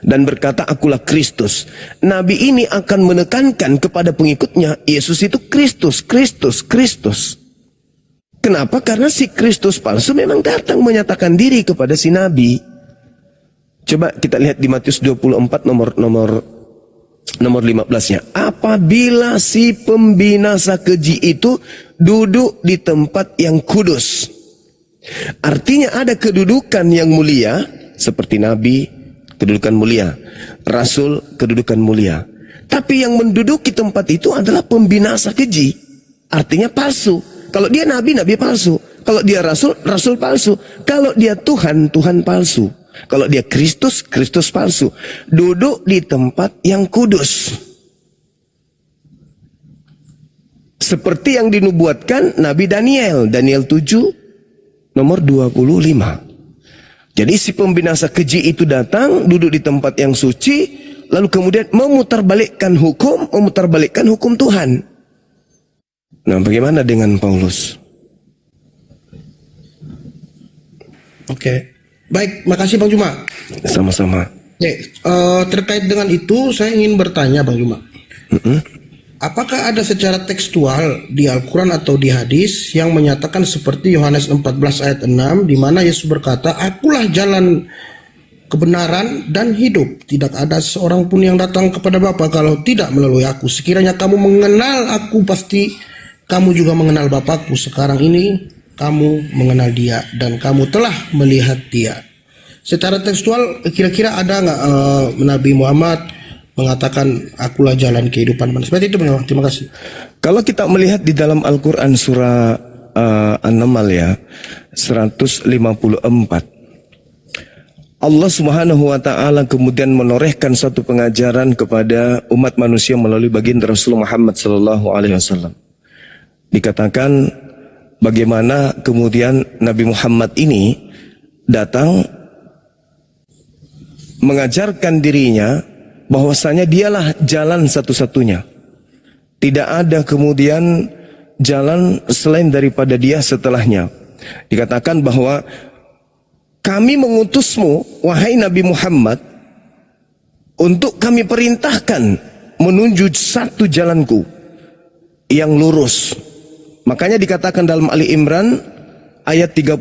dan berkata, akulah Kristus. Nabi ini akan menekankan kepada pengikutnya, Yesus itu Kristus, Kristus, Kristus. Kenapa? Karena si Kristus palsu memang datang menyatakan diri kepada si Nabi. Coba kita lihat di Matius 24 nomor 15-nya. Apabila si pembinasa keji itu duduk di tempat yang kudus. Artinya ada kedudukan yang mulia, seperti Nabi, kedudukan mulia. Rasul, kedudukan mulia. Tapi yang menduduki tempat itu adalah pembinasa keji. Artinya palsu. Kalau dia Nabi, Nabi palsu. Kalau dia Rasul, Rasul palsu. Kalau dia Tuhan, Tuhan palsu. Kalau dia Kristus, Kristus palsu. Duduk di tempat yang kudus. Seperti yang dinubuatkan Nabi Daniel. Daniel 7, nomor 25. Jadi si pembinasa keji itu datang, duduk di tempat yang suci, lalu kemudian memutarbalikkan hukum Tuhan. Nah, bagaimana dengan Paulus? Oke. Baik, makasih Bang Juma. Sama-sama. Terkait dengan itu, saya ingin bertanya Bang Juma. Apakah ada secara tekstual di Al-Quran atau di hadis yang menyatakan seperti Yohanes 14 ayat 6, di mana Yesus berkata, akulah jalan kebenaran dan hidup. Tidak ada seorang pun yang datang kepada Bapa kalau tidak melalui aku. Sekiranya kamu mengenal aku, pasti kamu juga mengenal Bapakku. Sekarang ini kamu mengenal dia dan kamu telah melihat dia. Secara tekstual kira-kira ada nggak Nabi Muhammad mengatakan akulah jalan kehidupan? Seperti itu. Terima kasih. Kalau kita melihat di dalam Al-Quran surah An-Naml ya 154, Allah Subhanahu wa ta'ala kemudian menorehkan satu pengajaran kepada umat manusia melalui baginda Rasulullah Muhammad sallallahu alaihi wasallam. Dikatakan bagaimana kemudian Nabi Muhammad ini datang mengajarkan dirinya bahwasanya dialah jalan satu-satunya. Tidak ada kemudian jalan selain daripada dia setelahnya. Dikatakan bahwa kami mengutusmu, wahai Nabi Muhammad, untuk kami perintahkan menuju satu jalanku yang lurus. Makanya dikatakan dalam Ali Imran ayat 31,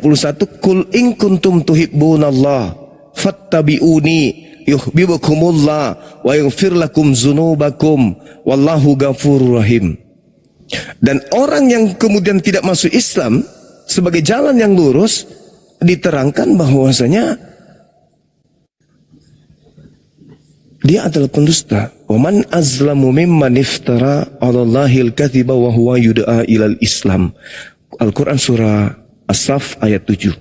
Kul in kuntum tuhibbunallah fattabi'uni yuhibbukumullah wa yaghfir lakum dzunubakum wallahu ghafurur rahim. Dan orang yang kemudian tidak masuk Islam sebagai jalan yang lurus diterangkan bahwasanya dia adalah pendusta. Wa man azlamu mimman iftara 'alallahi al-kadziba wa huwa yud'a ilal Islam. Al-Qur'an surah As-Saff ayat 7.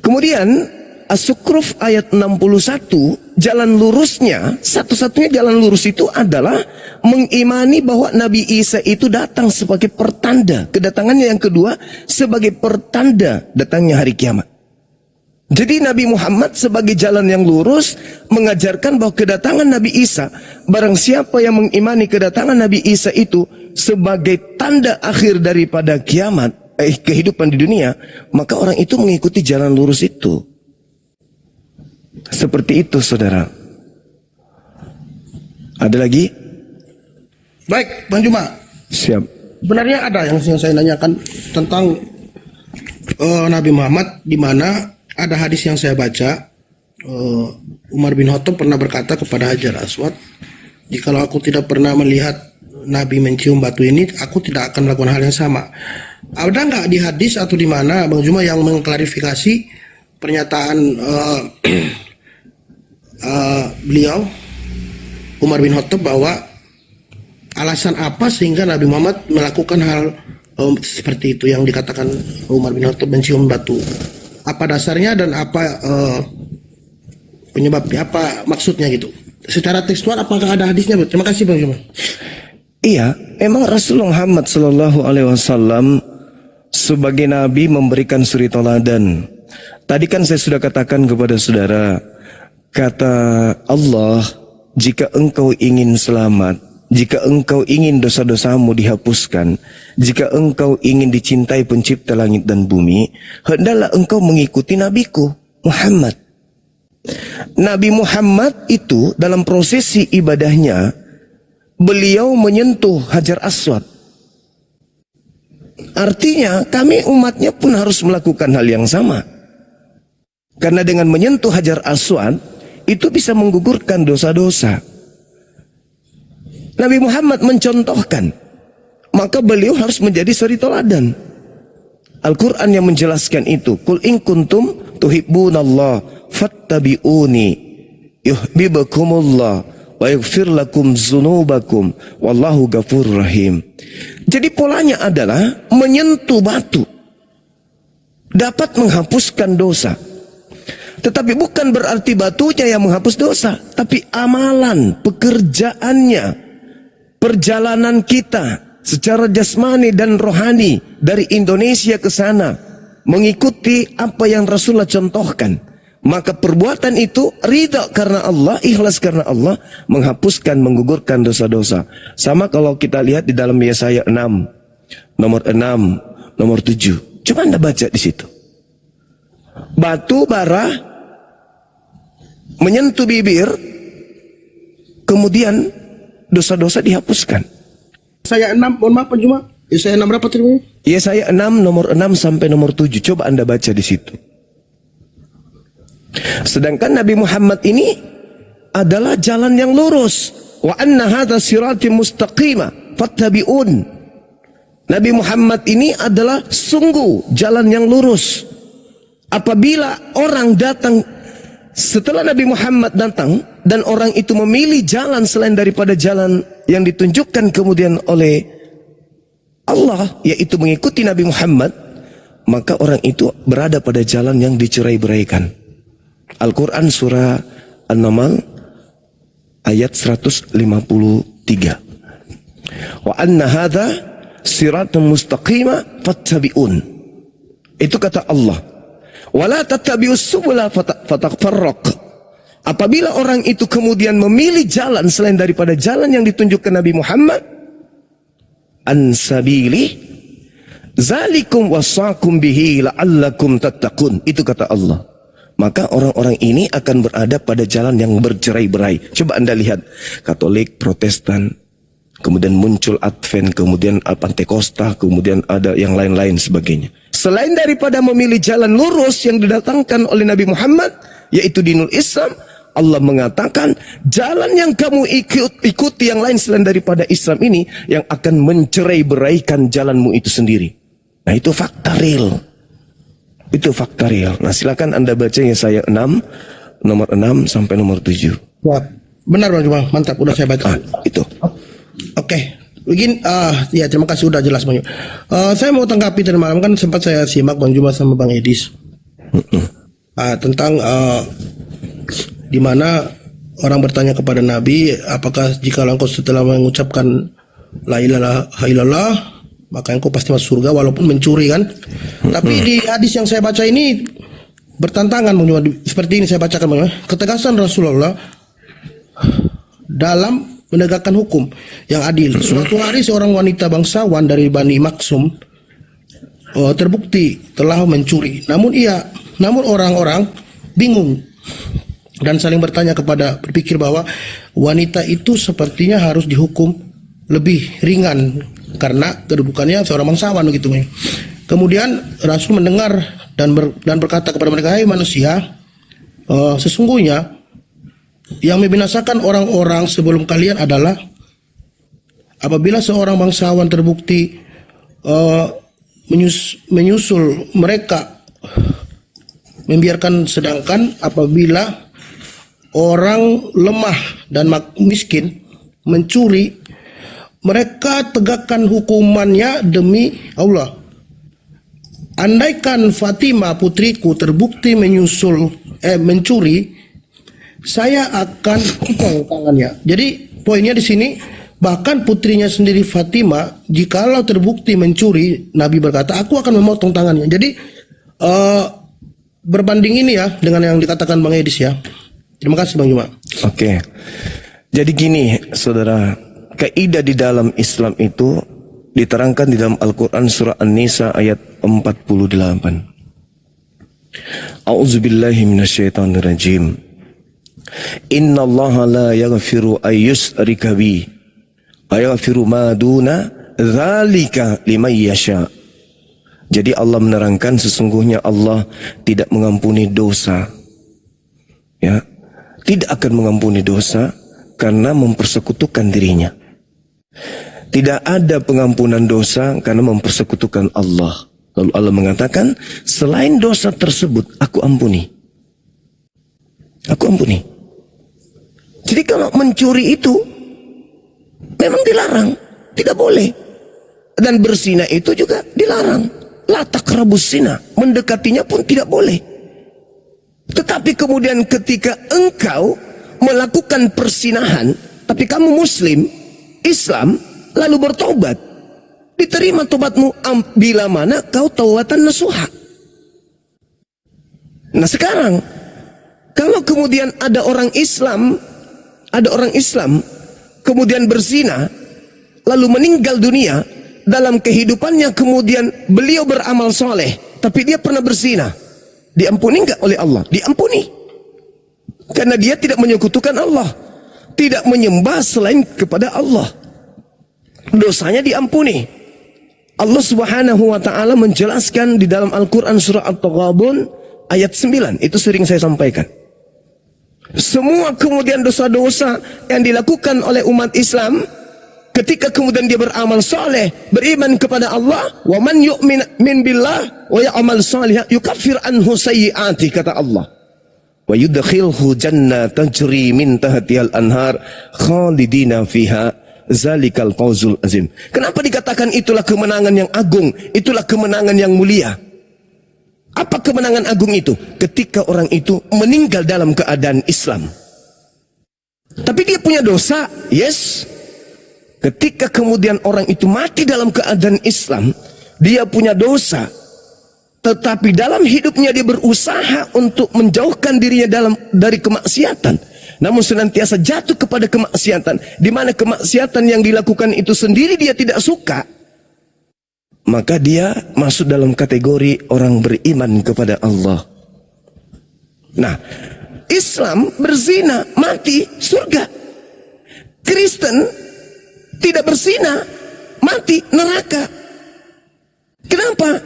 Kemudian As-Sukruf ayat 61, jalan lurusnya, satu-satunya jalan lurus itu adalah mengimani bahwa Nabi Isa itu datang sebagai pertanda. Kedatangannya yang kedua sebagai pertanda datangnya hari kiamat. Jadi Nabi Muhammad sebagai jalan yang lurus mengajarkan bahwa kedatangan Nabi Isa, barang siapa yang mengimani kedatangan Nabi Isa itu sebagai tanda akhir daripada kiamat, kehidupan di dunia, maka orang itu mengikuti jalan lurus itu. Seperti itu, saudara. Ada lagi? Baik, Bang Juma. Siap. Sebenarnya ada yang saya nanyakan tentang Nabi Muhammad, di mana ada hadis yang saya baca, Umar bin Khattab pernah berkata kepada Hajar Aswad, jikalau aku tidak pernah melihat Nabi mencium batu ini, aku tidak akan melakukan hal yang sama. Ada nggak di hadis atau di mana Bang Juma yang mengklarifikasi pernyataan beliau Umar bin Khattab bahwa alasan apa sehingga Nabi Muhammad melakukan hal seperti itu yang dikatakan Umar bin Khattab mencium batu? Apa dasarnya dan apa penyebabnya, apa maksudnya gitu? Secara tekstual apakah ada hadisnya? Terima kasih Bang Juma. Iya, memang Rasulullah Muhammad sallallahu alaihi wasallam sebagai nabi memberikan suri teladan. Tadi kan saya sudah katakan kepada saudara, kata Allah, jika engkau ingin selamat, jika engkau ingin dosa-dosamu dihapuskan, jika engkau ingin dicintai pencipta langit dan bumi, hendaklah engkau mengikuti nabiku Muhammad. Nabi Muhammad itu dalam prosesi ibadahnya, beliau menyentuh Hajar Aswad. Artinya kami umatnya pun harus melakukan hal yang sama. Karena dengan menyentuh Hajar Aswad, itu bisa menggugurkan dosa-dosa. Nabi Muhammad mencontohkan, maka beliau harus menjadi suri teladan. Al-Quran yang menjelaskan itu, Qul in kuntum tuhibbunallah fattabi'uni yuhibbukumullah wa yaghfir lakum dzunubakum wallahu ghafurur rahim. Jadi polanya adalah menyentuh batu dapat menghapuskan dosa. Tetapi bukan berarti batunya yang menghapus dosa, tapi amalan, pekerjaannya, perjalanan kita secara jasmani dan rohani dari Indonesia ke sana mengikuti apa yang Rasulullah contohkan. Maka perbuatan itu ridha karena Allah, ikhlas karena Allah, menghapuskan, menggugurkan dosa-dosa. Sama kalau kita lihat di dalam Yesaya 6, nomor 6, nomor 7. Coba Anda baca di situ. Batu bara menyentuh bibir, kemudian dosa-dosa dihapuskan. Saya 6, mohon maaf Pak Juma. Saya 6 berapa tadi? Yesaya 6, nomor 6 sampai nomor 7. Coba Anda baca di situ. Sedangkan Nabi Muhammad ini adalah jalan yang lurus. Wa anna hadza sirati mustaqima fattabi'un. Nabi Muhammad ini adalah sungguh jalan yang lurus. Apabila orang datang setelah Nabi Muhammad datang dan orang itu memilih jalan selain daripada jalan yang ditunjukkan kemudian oleh Allah, yaitu mengikuti Nabi Muhammad, maka orang itu berada pada jalan yang dicerai-beraikan. Al-Quran surah An-Naml ayat 153. Wa anna hadza siratun mustaqima fattabi'un. Itu kata Allah. Wa la tattabi'us subula fatafarraq. Apabila orang itu kemudian memilih jalan selain daripada jalan yang ditunjukkan Nabi Muhammad, an sabili zalikum wasaqum bihi la'allakum tattaqun. Itu kata Allah. Maka orang-orang ini akan berada pada jalan yang bercerai-berai. Coba Anda lihat, Katolik, Protestan, kemudian muncul Advent, kemudian Pantekosta, kemudian ada yang lain-lain sebagainya. Selain daripada memilih jalan lurus yang didatangkan oleh Nabi Muhammad, yaitu dinul Islam, Allah mengatakan jalan yang kamu ikuti yang lain selain daripada Islam ini yang akan mencerai-beraikan jalanmu itu sendiri. Nah, itu fakta real. Itu fakta real. Nah, silakan Anda baca Yesaya 6, nomor 6 sampai nomor 7. Wah, benar Bang Juma, mantap, udah saya baca. Itu. Oke. Begini, ya terima kasih udah jelas Bang Juma. Saya mau tanggapi tadi malam kan sempat saya simak Bang Juma sama Bang Edis. Tentang di mana orang bertanya kepada Nabi, apakah jika engkau setelah mengucapkan la ilaha illallah maka engkau pasti masuk surga walaupun mencuri kan. Tapi di hadis yang saya baca ini bertentangan seperti ini saya bacakan. Ketegasan Rasulullah dalam menegakkan hukum yang adil. Suatu hari seorang wanita bangsawan dari Bani Maksum terbukti telah mencuri. Namun orang-orang bingung dan saling berpikir bahwa wanita itu sepertinya harus dihukum lebih ringan karena kedudukannya seorang bangsawan begitu. Kemudian Rasul mendengar dan berkata kepada mereka, "Hai manusia, sesungguhnya yang membinasakan orang-orang sebelum kalian adalah apabila seorang bangsawan terbukti menyusul mereka membiarkan, sedangkan apabila orang lemah dan miskin mencuri, mereka tegakkan hukumannya demi Allah. Andaikan Fatimah putriku terbukti mencuri, saya akan potong tangannya." Jadi poinnya di sini, bahkan putrinya sendiri Fatimah, jikalau terbukti mencuri, Nabi berkata, "Aku akan memotong tangannya." Jadi berbanding ini ya dengan yang dikatakan Bang Edis ya. Terima kasih Bang Juma. Oke. Jadi gini, saudara, kaidah di dalam Islam itu diterangkan di dalam Al-Quran surah An-Nisa ayat 48. A'udzubillahi minasyaitonirrajim. Inna Allah la yaghfiru ayyusrika bi wa yaghfiru ma duna dzalika liman yasha. Jadi Allah menerangkan sesungguhnya Allah tidak mengampuni dosa. Ya, tidak akan mengampuni dosa karena mempersekutukan dirinya. Tidak ada pengampunan dosa karena mempersekutukan Allah. Lalu Allah mengatakan, selain dosa tersebut aku ampuni. Aku ampuni. Jadi kalau mencuri itu memang dilarang, tidak boleh. Dan berzina itu juga dilarang. La taqrabus zina, mendekatinya pun tidak boleh. Tetapi kemudian ketika engkau melakukan persinahan, tapi kamu muslim, Islam, lalu bertobat, diterima tobatmu bila mana kau taubatan nasuha. Nah sekarang, kalau kemudian ada orang Islam kemudian berzina, lalu meninggal dunia, dalam kehidupannya kemudian beliau beramal soleh, tapi dia pernah berzina, diampuni enggak oleh Allah? Diampuni, karena dia tidak menyekutukan Allah, tidak menyembah selain kepada Allah, dosanya diampuni. Allah Subhanahu wa ta'ala menjelaskan di dalam Al-Quran surah At-Taghabun ayat 9, itu sering saya sampaikan. Semua kemudian dosa-dosa yang dilakukan oleh umat Islam, ketika kemudian dia beramal soleh, beriman kepada Allah, wa man yu'min billah wa ya'mal salih yukaffir anhu sayyi'ati, kata Allah, wa yudkhilhu jannatan tajri min tahtihal anhar khalidina fiha zalikal fawzul azim. Kenapa dikatakan itulah kemenangan yang agung, itulah kemenangan yang mulia? Apa kemenangan agung itu? Ketika orang itu meninggal dalam keadaan Islam, tapi dia punya dosa, yes. Ketika kemudian orang itu mati dalam keadaan Islam, dia punya dosa, tetapi dalam hidupnya dia berusaha untuk menjauhkan dirinya dari kemaksiatan, namun senantiasa jatuh kepada kemaksiatan, di mana kemaksiatan yang dilakukan itu sendiri dia tidak suka, maka dia masuk dalam kategori orang beriman kepada Allah. Nah, Islam berzina, mati, surga. Kristen tidak berzina, mati, neraka. Kenapa?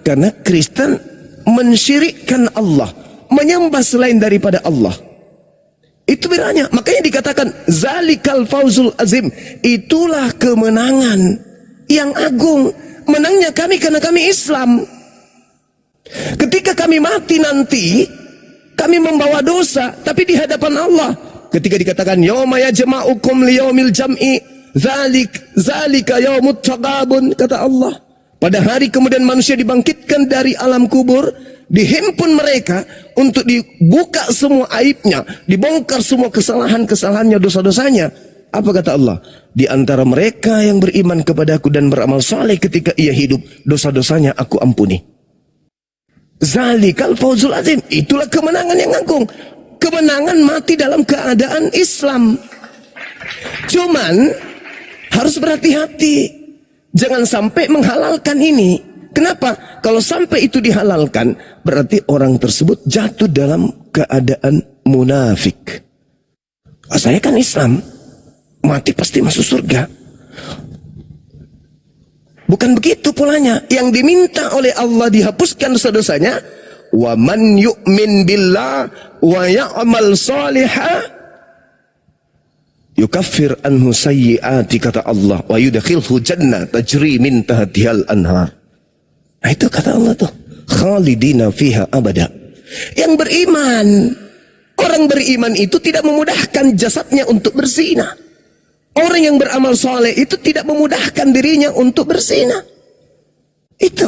Karena Kristen mensyirikkan Allah, menyembah selain daripada Allah. Itu bedanya. Makanya dikatakan zalikal fawzul azim, itulah kemenangan yang agung. Menangnya kami karena kami Islam. Ketika kami mati nanti, kami membawa dosa, tapi di hadapan Allah, ketika dikatakan yauma yajma'ukum liyaumil jam'i zalika yaumut taghabun, kata Allah, pada hari kemudian manusia dibangkitkan dari alam kubur, dihimpun mereka untuk dibuka semua aibnya, dibongkar semua kesalahan-kesalahannya, dosa-dosanya. Apa kata Allah? Di antara mereka yang beriman kepadaku dan beramal saleh ketika ia hidup, dosa-dosanya aku ampuni. Zalikal fawzul azim, itulah kemenangan yang agung. Kemenangan mati dalam keadaan Islam. Cuman harus berhati-hati, jangan sampai menghalalkan ini. Kenapa? Kalau sampai itu dihalalkan, berarti orang tersebut jatuh dalam keadaan munafik. Saya kan Islam, mati pasti masuk surga. Bukan begitu polanya. Yang diminta oleh Allah dihapuskan dosa-dosanya, wa man yu'min billah wa ya'mal salihah yukaffir anhu sayyi'ati, kata Allah, wa yudkhilhu jannah tajri min tahtihal anhar. Nah, itu kata Allah tuh, khalidina fiha abada. Yang beriman, orang beriman itu tidak memudahkan jasadnya untuk berzina. Orang yang beramal soleh itu tidak memudahkan dirinya untuk berzina. Itu.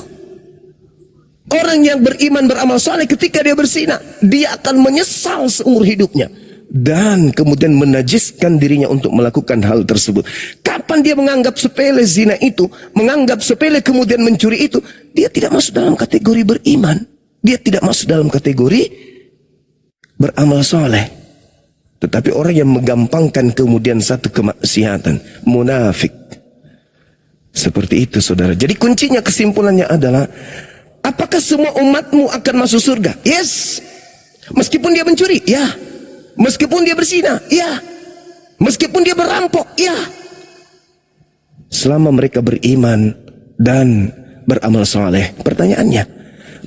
Orang yang beriman beramal soleh ketika dia berzina, dia akan menyesal seumur hidupnya. Dan kemudian menajiskan dirinya untuk melakukan hal tersebut. Kapan dia menganggap sepele zina itu, menganggap sepele kemudian mencuri itu, dia tidak masuk dalam kategori beriman. Dia tidak masuk dalam kategori beramal soleh. Tetapi orang yang menggampangkan kemudian satu kemaksiatan, munafik. Seperti itu, saudara. Jadi kuncinya, kesimpulannya adalah, apakah semua umatmu akan masuk surga? Yes. Meskipun dia mencuri? Ya. Meskipun dia berzina, ya. Meskipun dia berampok, ya. Selama mereka beriman dan beramal saleh. Pertanyaannya,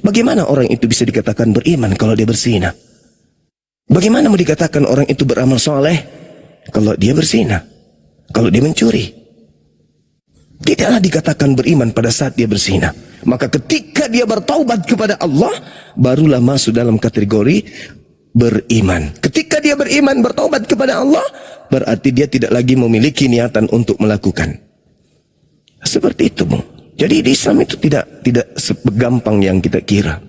bagaimana orang itu bisa dikatakan beriman kalau dia berzina? Bagaimana mau dikatakan orang itu beramal saleh kalau dia berzina? Kalau dia mencuri? Tidaklah dikatakan beriman pada saat dia berzina. Maka ketika dia bertaubat kepada Allah, barulah masuk dalam kategori beriman. Ketika dia beriman, bertaubat kepada Allah, berarti dia tidak lagi memiliki niatan untuk melakukan. Seperti itu, Bung. Jadi di Islam itu tidak segampang yang kita kira.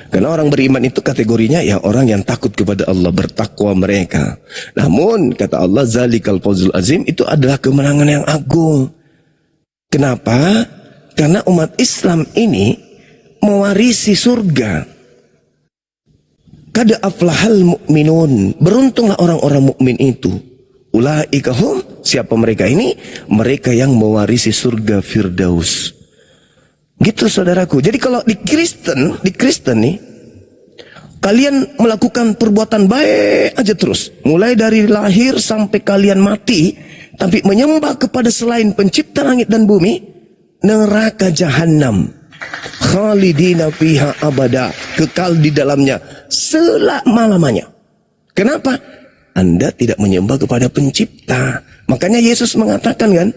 Karena orang beriman itu kategorinya ya orang yang takut kepada Allah, bertakwa mereka. Namun kata Allah, zalikal fawzul azim, itu adalah kemenangan yang agung. Kenapa? Karena umat Islam ini mewarisi surga. Kada aflahal mu'minun, beruntunglah orang-orang mukmin itu. Ulaika hum, siapa mereka ini? Mereka yang mewarisi surga Firdaus. Gitu saudaraku. Jadi kalau di Kristen nih, kalian melakukan perbuatan baik aja terus, mulai dari lahir sampai kalian mati, tapi menyembah kepada selain pencipta langit dan bumi, neraka jahanam, khalidina fiha abada, kekal di dalamnya selama-lamanya. Kenapa? Anda tidak menyembah kepada pencipta. Makanya Yesus mengatakan kan,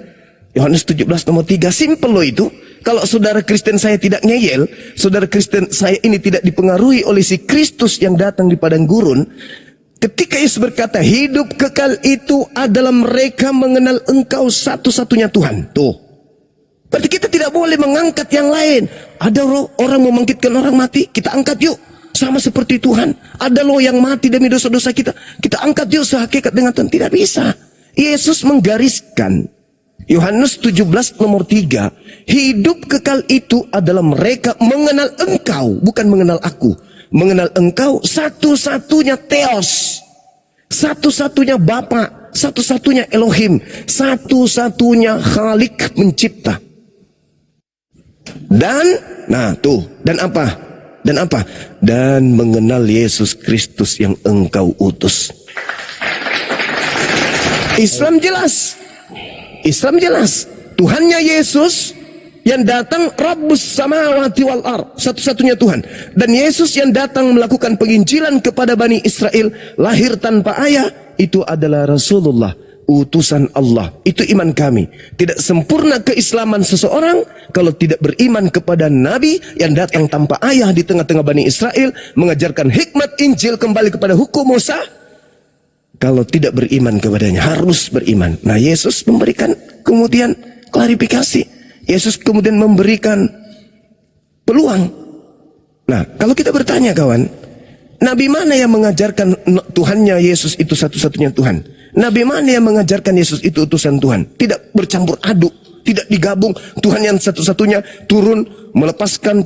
Yohanes 17 nomor 3, simple loh itu. Kalau saudara Kristen saya tidak ngeyel, saudara Kristen saya ini tidak dipengaruhi oleh si Kristus yang datang di padang gurun, ketika Yesus berkata, hidup kekal itu adalah mereka mengenal engkau satu-satunya Tuhan. Tuh. Berarti kita tidak boleh mengangkat yang lain. Ada orang mau membangkitkan orang mati, kita angkat yuk. Sama seperti Tuhan. Ada loh yang mati demi dosa-dosa kita, kita angkat yuk sehakikat dengan Tuhan. Tidak bisa. Yesus menggariskan Yohanes 17 nomor 3, hidup kekal itu adalah mereka mengenal engkau, bukan mengenal aku. Mengenal engkau satu-satunya Theos, satu-satunya Bapa, satu-satunya Elohim, satu-satunya Khalik pencipta. Dan, nah tuh, dan apa? Dan apa? Dan mengenal Yesus Kristus yang engkau utus. Islam jelas. Islam jelas, Tuhannya Yesus yang datang Rabbus samawati wal ard, satu-satunya Tuhan. Dan Yesus yang datang melakukan penginjilan kepada Bani Israel, lahir tanpa ayah, itu adalah Rasulullah, utusan Allah. Itu iman kami. Tidak sempurna keislaman seseorang kalau tidak beriman kepada Nabi yang datang tanpa ayah di tengah-tengah Bani Israel, mengajarkan hikmat Injil kembali kepada hukum Musa. Kalau tidak beriman kepadanya, harus beriman. Nah, Yesus memberikan kemudian klarifikasi. Yesus kemudian memberikan peluang. Nah, kalau kita bertanya kawan, Nabi mana yang mengajarkan Tuhannya Yesus itu satu-satunya Tuhan? Nabi mana yang mengajarkan Yesus itu utusan Tuhan? Tidak bercampur aduk, tidak digabung. Tuhan yang satu-satunya turun, melepaskan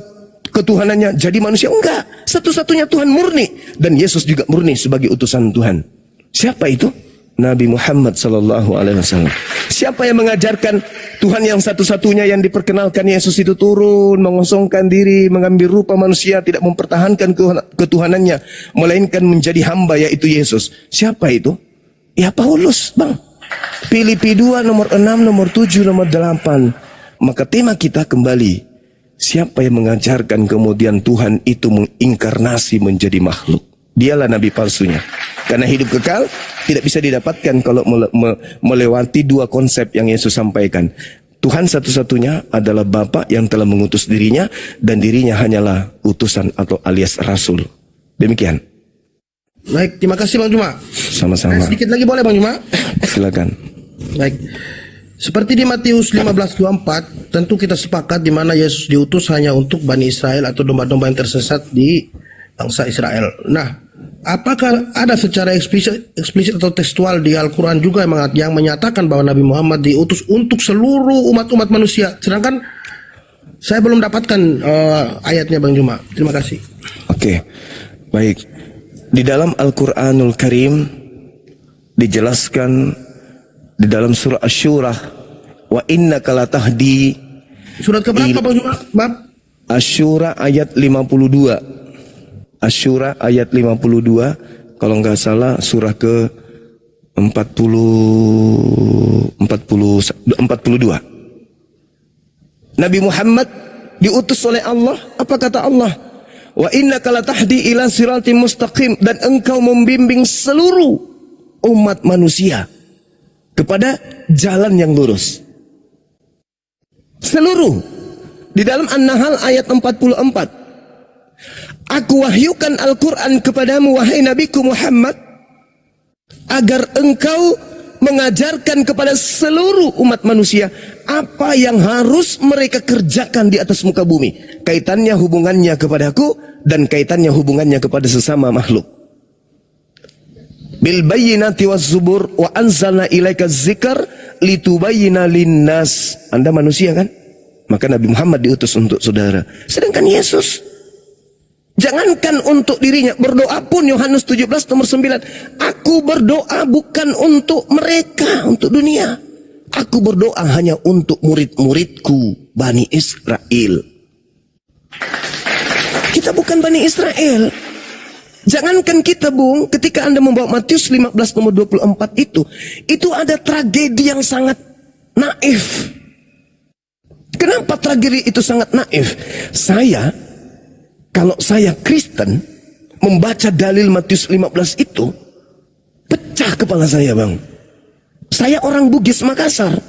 ketuhanannya jadi manusia. Enggak, satu-satunya Tuhan murni. Dan Yesus juga murni sebagai utusan Tuhan. Siapa itu? Nabi Muhammad sallallahu alaihi wasallam. Siapa yang mengajarkan Tuhan yang satu-satunya yang diperkenalkan Yesus itu turun, mengosongkan diri, mengambil rupa manusia, tidak mempertahankan ketuhanannya, melainkan menjadi hamba, yaitu Yesus. Siapa itu? Ya Paulus, Bang. Filipi 2 nomor 6, nomor 7, nomor 8. Maka tema kita kembali, siapa yang mengajarkan kemudian Tuhan itu menginkarnasi menjadi makhluk? Dialah nabi palsunya. Karena hidup kekal tidak bisa didapatkan kalau melewati dua konsep yang Yesus sampaikan. Tuhan satu-satunya adalah Bapa yang telah mengutus dirinya, dan dirinya hanyalah utusan atau alias rasul. Demikian. Baik, terima kasih Bang Juma. Sama-sama. Sedikit lagi boleh Bang Juma? Silakan. Baik. Seperti di Matius 15:24, tentu kita sepakat di mana Yesus diutus hanya untuk Bani Israel atau domba-domba yang tersesat di bangsa Israel. Nah, apakah ada secara eksplisit atau tekstual di Al-Quran juga yang menyatakan bahwa Nabi Muhammad diutus untuk seluruh umat-umat manusia? Sedangkan saya belum dapatkan ayatnya Bang Juma. Terima kasih. Oke, baik. Di dalam Al-Quranul Karim dijelaskan di dalam surah Asy-Syura, wa innaka latahdi. Surat keberapa Bang Juma? Bab? Asy-Syura ayat 52. Asy-Syura ayat 52, kalau nggak salah surah ke 42. Nabi Muhammad diutus oleh Allah. Apa kata Allah? Wa innaka latahdi ila siratim mustaqim, dan engkau membimbing seluruh umat manusia kepada jalan yang lurus. Seluruh. Di dalam An-Nahl ayat 44. Aku wahyukan Al-Quran kepadamu, wahai Nabiku Muhammad, agar engkau mengajarkan kepada seluruh umat manusia apa yang harus mereka kerjakan di atas muka bumi. Kaitannya hubungannya kepadaku dan kaitannya hubungannya kepada sesama makhluk. Bil bayyinati waz zubur wa anzalna ilaika dzikr litubayyana linnas. Anda manusia kan? Maka Nabi Muhammad diutus untuk saudara. Sedangkan Yesus, jangankan untuk dirinya, berdoa pun Yohanes 17 nomor 9. Aku berdoa bukan untuk mereka, untuk dunia. Aku berdoa hanya untuk murid-muridku, Bani Israel. Kita bukan Bani Israel. Jangankan kita, Bung, ketika Anda membawa Matius 15 nomor 24 itu ada tragedi yang sangat naif. Kenapa tragedi itu sangat naif? Kalau saya Kristen, membaca dalil Matius 15 itu, pecah kepala saya, Bang. Saya orang Bugis Makassar.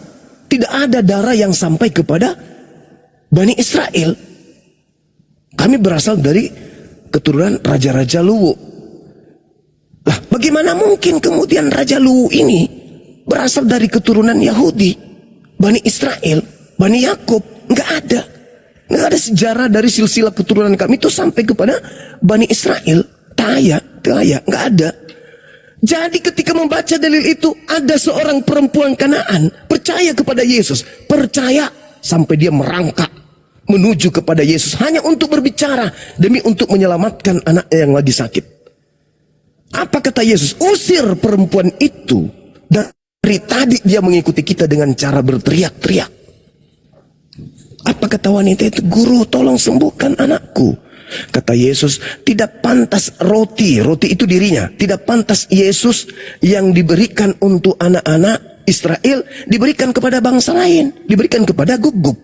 Tidak ada darah yang sampai kepada Bani Israel. Kami berasal dari keturunan Raja-Raja Luwu. Lah, bagaimana mungkin kemudian Raja Luwu ini berasal dari keturunan Yahudi, Bani Israel, Bani Yakub? Enggak ada. Nggak ada sejarah dari silsilah keturunan kami itu sampai kepada Bani Israel. Nggak ada. Jadi ketika membaca dalil itu, ada seorang perempuan Kanaan percaya kepada Yesus, percaya sampai dia merangkak menuju kepada Yesus hanya untuk berbicara demi untuk menyelamatkan anaknya yang lagi sakit. Apa kata Yesus? Usir perempuan itu. Dari tadi dia mengikuti kita dengan cara berteriak-teriak. Apa kata wanita itu? Guru, tolong sembuhkan anakku. Kata Yesus, tidak pantas roti itu dirinya, tidak pantas Yesus yang diberikan untuk anak-anak Israel diberikan kepada bangsa lain, diberikan kepada guguk.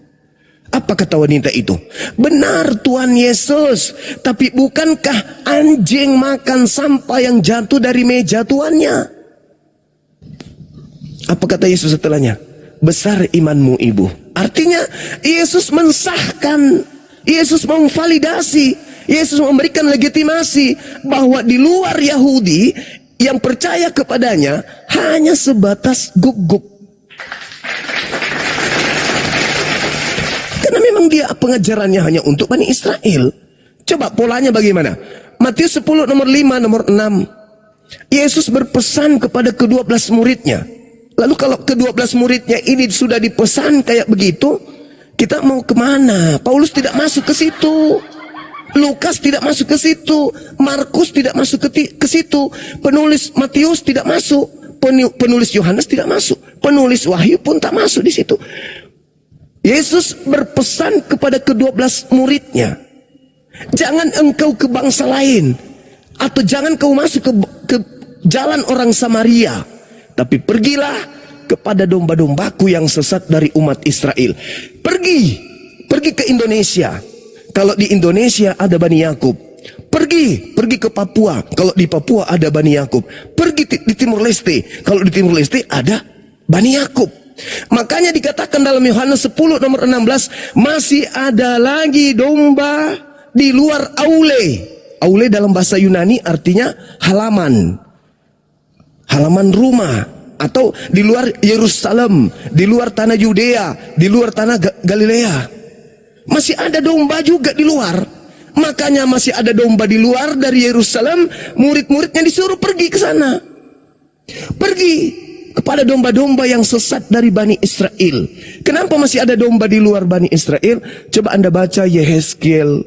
Apa kata wanita itu? Benar Tuhan Yesus, tapi bukankah anjing makan sampah yang jatuh dari meja tuannya? Apa kata Yesus setelahnya? Besar imanmu ibu. Artinya Yesus mensahkan, Yesus memvalidasi, Yesus memberikan legitimasi bahwa di luar Yahudi yang percaya kepadanya hanya sebatas guguk. Karena memang dia pengajarannya hanya untuk Bani Israel. Coba polanya bagaimana? Matius 10 nomor 5 nomor 6. Yesus berpesan kepada ke-12 muridnya. Lalu kalau ke-12 muridnya ini sudah dipesan kayak begitu, kita mau kemana? Paulus tidak masuk ke situ, Lukas tidak masuk ke situ, Markus tidak masuk ke situ, penulis Matius tidak masuk, penulis Yohanes tidak masuk, penulis Wahyu pun tak masuk di situ. Yesus berpesan kepada ke-12 muridnya, jangan engkau ke bangsa lain, atau jangan kau masuk ke jalan orang Samaria, tapi pergilah kepada domba-dombaku yang sesat dari umat Israel. Pergi ke Indonesia. Kalau di Indonesia ada Bani Yakub. Pergi ke Papua. Kalau di Papua ada Bani Yakub. Pergi di Timur Leste. Kalau di Timur Leste ada Bani Yakub. Makanya dikatakan dalam Yohanes 10 nomor 16, masih ada lagi domba di luar aule. Aule dalam bahasa Yunani artinya halaman rumah, atau di luar Yerusalem, di luar tanah Yudea, di luar tanah Galilea. Masih ada domba juga di luar. Makanya masih ada domba di luar dari Yerusalem, murid-muridnya disuruh pergi ke sana. Pergi kepada domba-domba yang sesat dari Bani Israel. Kenapa masih ada domba di luar Bani Israel? Coba Anda baca Yehezkiel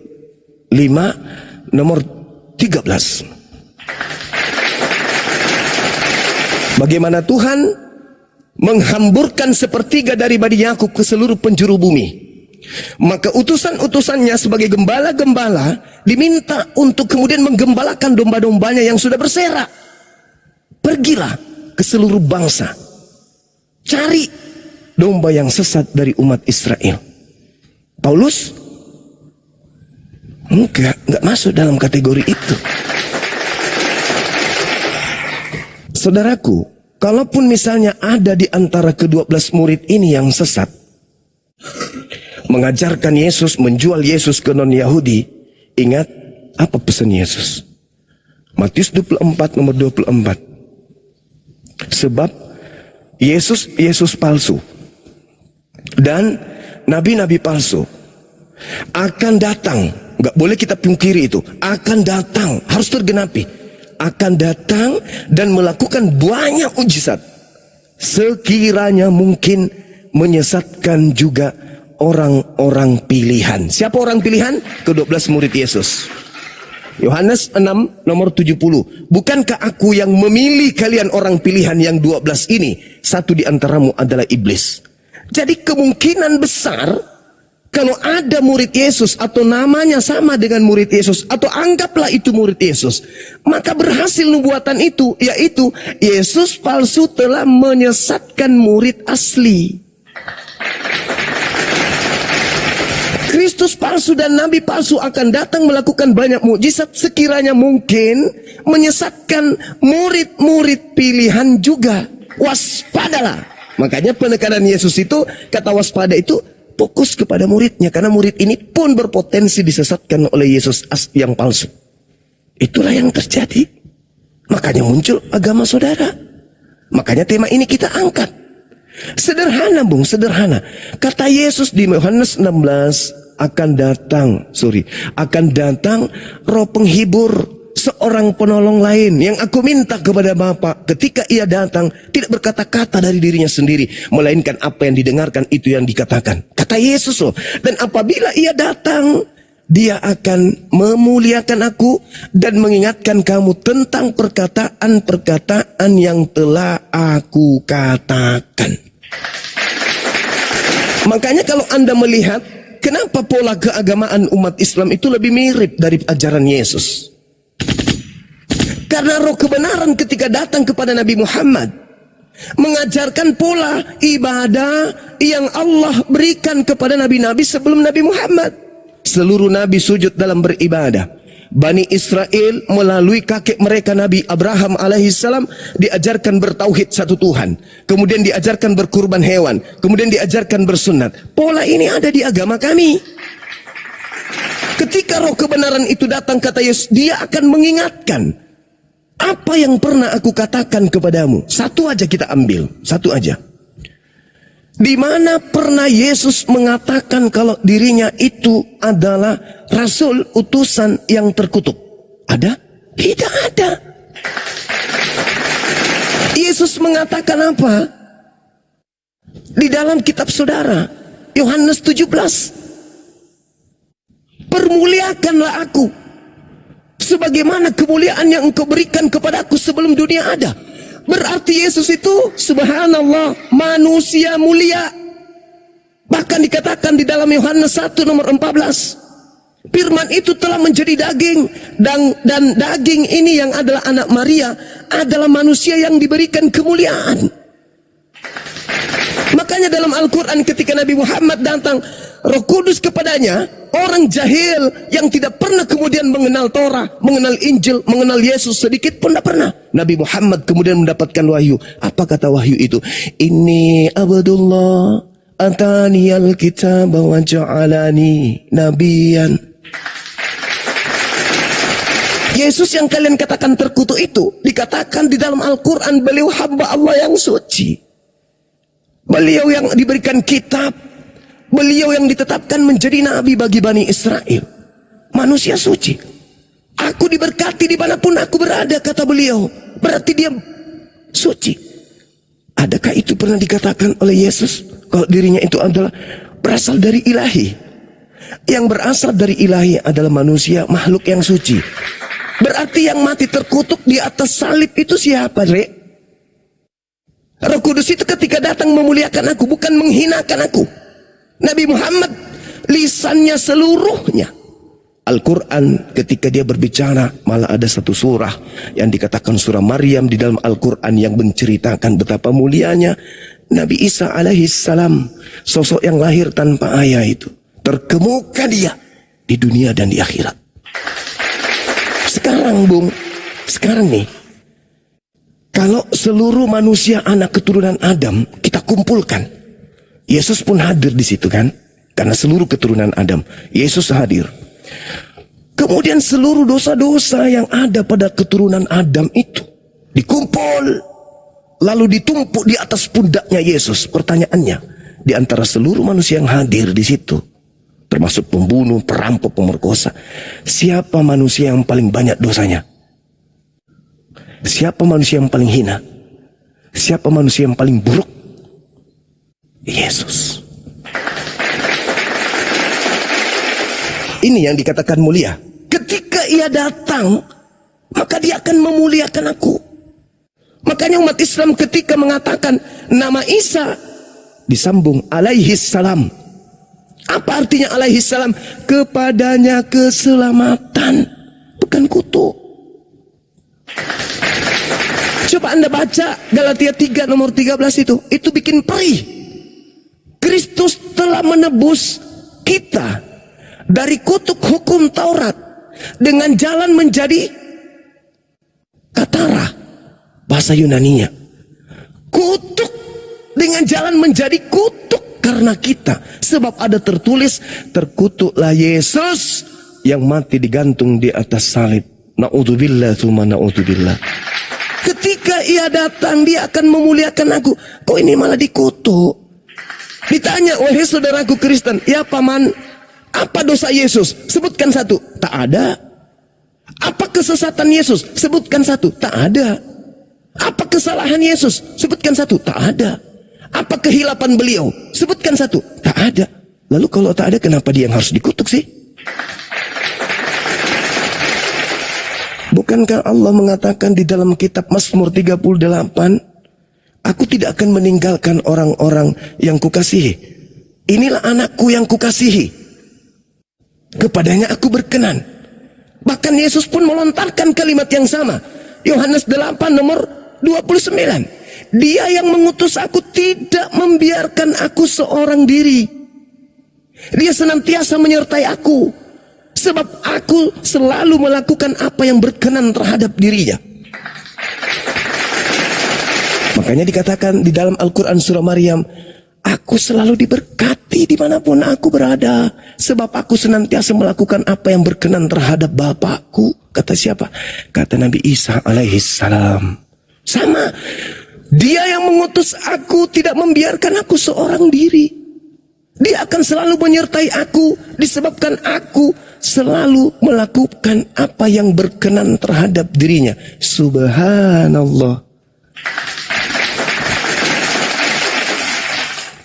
5 nomor 13. Bagaimana Tuhan menghamburkan sepertiga dari Bani Yakub ke seluruh penjuru bumi. Maka utusan-utusannya sebagai gembala-gembala diminta untuk kemudian menggembalakan domba-dombanya yang sudah berserak. Pergilah ke seluruh bangsa, cari domba yang sesat dari umat Israel. Paulus enggak masuk dalam kategori itu. Saudaraku, kalaupun misalnya ada di antara ke-12 murid ini yang sesat, mengajarkan Yesus, menjual Yesus ke non-Yahudi, ingat apa pesan Yesus? Matius 24 nomor 24. Sebab Yesus palsu dan nabi-nabi palsu akan datang. Gak boleh kita pungkiri itu. Akan datang, harus tergenapi. Akan datang dan melakukan banyak mujizat, sekiranya mungkin menyesatkan juga orang-orang pilihan. Siapa orang pilihan? Ke-12 murid Yesus. Yohanes 6 nomor 70. Bukankah aku yang memilih kalian orang pilihan yang 12 ini? Satu di antaramu adalah iblis. Jadi kemungkinan besar kalau ada murid Yesus atau namanya sama dengan murid Yesus, atau anggaplah itu murid Yesus, maka berhasil nubuatan itu, yaitu Yesus palsu telah menyesatkan murid asli. Kristus palsu dan nabi palsu akan datang melakukan banyak mukjizat, sekiranya mungkin menyesatkan murid-murid pilihan juga. Waspadalah. Makanya penekanan Yesus itu, kata waspada itu fokus kepada muridnya, karena murid ini pun berpotensi disesatkan oleh Yesus yang palsu. Itulah yang terjadi. Makanya muncul agama saudara. Makanya tema ini kita angkat. Sederhana, Bung, sederhana. Kata Yesus di Yohanes 16, akan datang roh penghibur, seorang penolong lain yang aku minta kepada Bapa. Ketika ia datang, tidak berkata-kata dari dirinya sendiri, melainkan apa yang didengarkan itu yang dikatakan. Kata Yesus loh. Dan apabila ia datang, dia akan memuliakan aku dan mengingatkan kamu tentang perkataan-perkataan yang telah aku katakan. Makanya kalau Anda melihat, kenapa pola keagamaan umat Islam itu lebih mirip dari ajaran Yesus? Karena roh kebenaran ketika datang kepada Nabi Muhammad mengajarkan pola ibadah yang Allah berikan kepada nabi-nabi sebelum Nabi Muhammad. Seluruh nabi sujud dalam beribadah. Bani Israel melalui kakek mereka Nabi Abraham alaihissalam diajarkan bertauhid satu Tuhan. Kemudian diajarkan berkurban hewan. Kemudian diajarkan bersunat. Pola ini ada di agama kami. Ketika roh kebenaran itu datang, kata Yesus, dia akan mengingatkan. Apa yang pernah aku katakan kepadamu? Satu aja kita ambil, satu aja. Di mana pernah Yesus mengatakan kalau dirinya itu adalah rasul utusan yang terkutuk? Ada? Tidak ada. Yesus mengatakan apa? Di dalam kitab saudara, Yohanes 17. Permuliakanlah aku sebagaimana kemuliaan yang engkau berikan kepadaku sebelum dunia ada. Berarti Yesus itu, subhanallah, manusia mulia. Bahkan dikatakan di dalam Yohanes 1 nomor 14, firman itu telah menjadi daging, dan daging ini yang adalah anak Maria adalah manusia yang diberikan kemuliaan. Makanya dalam Al-Quran ketika Nabi Muhammad datang, Roh Kudus kepadanya, orang jahil yang tidak pernah kemudian mengenal Torah, mengenal Injil, mengenal Yesus sedikit pun tidak pernah. Nabi Muhammad kemudian mendapatkan wahyu. Apa kata wahyu itu? Inni abdullah ataniyal kitab wa ja'alani nabiyan. Yesus yang kalian katakan terkutuk itu dikatakan di dalam Al-Quran, beliau hamba Allah yang suci. Beliau yang diberikan kitab, beliau yang ditetapkan menjadi nabi bagi Bani Israel. Manusia suci. Aku diberkati dimanapun aku berada, kata beliau. Berarti dia suci. Adakah itu pernah dikatakan oleh Yesus kalau dirinya itu adalah berasal dari ilahi? Yang berasal dari ilahi adalah manusia, makhluk yang suci. Berarti yang mati terkutuk di atas salib itu siapa, Rek? Roh Kudus itu ketika datang memuliakan aku, bukan menghinakan aku. Nabi Muhammad lisannya seluruhnya. Al-Quran ketika dia berbicara, malah ada satu surah yang dikatakan surah Maryam di dalam Al-Quran yang menceritakan betapa mulianya Nabi Isa alaihissalam, sosok yang lahir tanpa ayah itu. Terkemuka dia di dunia dan di akhirat. Sekarang Bung, sekarang nih, kalau seluruh manusia anak keturunan Adam kita kumpulkan, Yesus pun hadir di situ kan? Karena seluruh keturunan Adam, Yesus hadir. Kemudian seluruh dosa-dosa yang ada pada keturunan Adam itu dikumpul, lalu ditumpuk di atas pundaknya Yesus. Pertanyaannya, di antara seluruh manusia yang hadir di situ, termasuk pembunuh, perampok, pemerkosa, siapa manusia yang paling banyak dosanya? Siapa manusia yang paling hina? Siapa manusia yang paling buruk? Yesus. Ini yang dikatakan mulia. Ketika ia datang, maka dia akan memuliakan aku. Makanya umat Islam ketika mengatakan nama Isa disambung alaihi salam. Apa artinya alaihi salam? Kepadanya keselamatan, bukan kutuk. Coba Anda baca Galatia 3 nomor 13 itu bikin perih. Kristus telah menebus kita dari kutuk hukum Taurat dengan jalan menjadi katara, bahasa Yunaninya. Kutuk dengan jalan menjadi kutuk karena kita. Sebab ada tertulis, terkutuklah Yesus yang mati digantung di atas salib. Na'udzubillah tsumma na'udzubillah. Ketika ia datang, dia akan memuliakan aku. Kok ini malah dikutuk? Ditanya, wahai saudaraku Kristen, ya paman, apa dosa Yesus? Sebutkan satu. Tak ada. Apa kesesatan Yesus? Sebutkan satu. Tak ada. Apa kesalahan Yesus? Sebutkan satu. Tak ada. Apa kehilapan beliau? Sebutkan satu. Tak ada. Lalu kalau tak ada, kenapa dia yang harus dikutuk sih? Bukankah Allah mengatakan di dalam kitab Mazmur 38, aku tidak akan meninggalkan orang-orang yang kukasihi. Inilah anakku yang kukasihi, kepadanya aku berkenan. Bahkan Yesus pun melontarkan kalimat yang sama. Yohanes 8 nomor 29. Dia yang mengutus aku tidak membiarkan aku seorang diri. Dia senantiasa menyertai aku, sebab aku selalu melakukan apa yang berkenan terhadap dirinya. Makanya dikatakan di dalam Al-Quran surah Maryam, aku selalu diberkati dimanapun aku berada, sebab aku senantiasa melakukan apa yang berkenan terhadap Bapakku. Kata siapa? Kata Nabi Isa alaihissalam. Sama. Dia yang mengutus aku tidak membiarkan aku seorang diri. Dia akan selalu menyertai aku, disebabkan aku selalu melakukan apa yang berkenan terhadap dirinya. Subhanallah.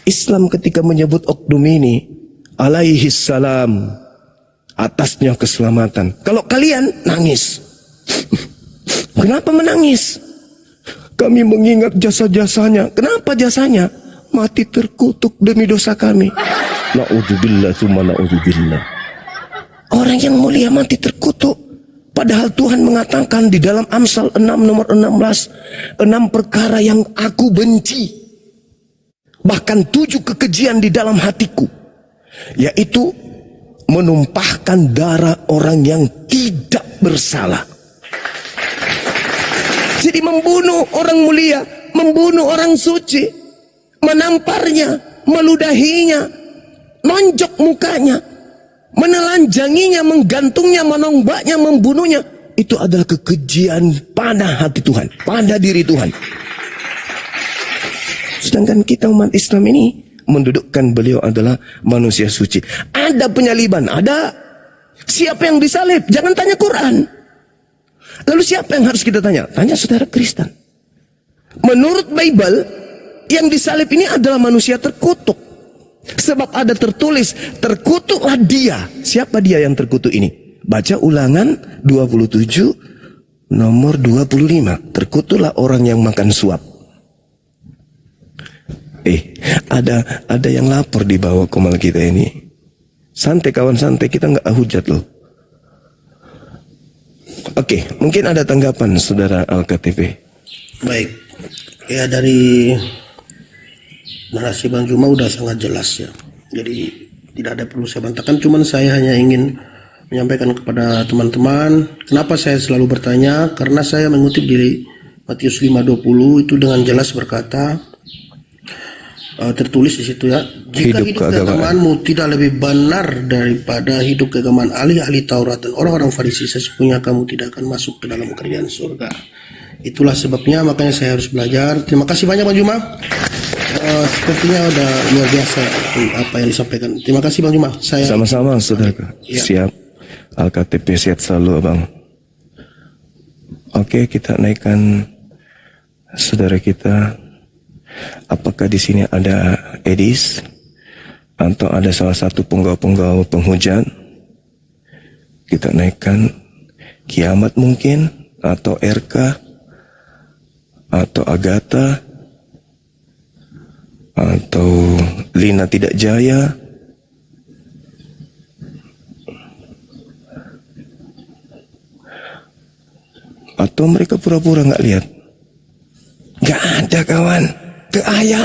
Islam ketika menyebut oknum ini alaihi salam, atasnya keselamatan. Kalau kalian nangis, kenapa menangis? Kami mengingat jasa-jasanya. Kenapa jasanya? Mati terkutuk demi dosa kami. Na'udzubillah tsumma na'udzubillah. Orang yang mulia mati terkutuk. Padahal Tuhan mengatakan di dalam Amsal 6 nomor 16, 6 perkara yang aku benci, bahkan 7 kekejian di dalam hatiku, yaitu menumpahkan darah orang yang tidak bersalah. Jadi membunuh orang mulia, membunuh orang suci, menamparnya, meludahinya, nonjok mukanya, menelanjanginya, menggantungnya, menombaknya, membunuhnya. Itu adalah kekejian pada hati Tuhan, pada diri Tuhan. Sedangkan kita umat Islam ini mendudukkan beliau adalah manusia suci. Ada penyaliban, ada. Siapa yang disalib? Jangan tanya Quran. Lalu siapa yang harus kita tanya? Tanya saudara Kristen. Menurut Bible, yang disalib ini adalah manusia terkutuk. Sebab ada tertulis, terkutuklah dia. Siapa dia yang terkutuk ini? Baca Ulangan 27 nomor 25. Terkutuklah orang yang makan suap. Ada yang lapor di bawah komal kita ini. Santai kawan, santai, kita nggak hujat loh. Oke, mungkin ada tanggapan saudara Al-KTP. Baik, ya dari narasi Bang Juma udah sangat jelas ya. Jadi tidak ada perlu saya bantahkan. Cuman saya hanya ingin menyampaikan kepada teman-teman, kenapa saya selalu bertanya? Karena saya mengutip dari Matius 5:20 itu dengan jelas berkata, tertulis di situ ya, jika hidup keagamaanmu tidak lebih benar daripada hidup keagamaan ahli-ahli Taurat dan orang-orang Farisi, sesungguhnya kamu tidak akan masuk ke dalam kerajaan surga. Itulah sebabnya makanya saya harus belajar. Terima kasih banyak Bang Juma. Sepertinya udah luar biasa apa yang disampaikan. Terima kasih Bang Juma. Saya sama-sama saudara. Ya. Siap. Al-KTP sehat selalu Abang. Oke, kita naikkan saudara kita. Apakah di sini ada Edis atau ada salah satu penggawa-penggawa penghujat? Kita naikkan Kiamat mungkin, atau RK, atau Agatha, atau Lina Tidak Jaya, atau mereka pura-pura nggak lihat. Nggak ada kawan. Gak ada.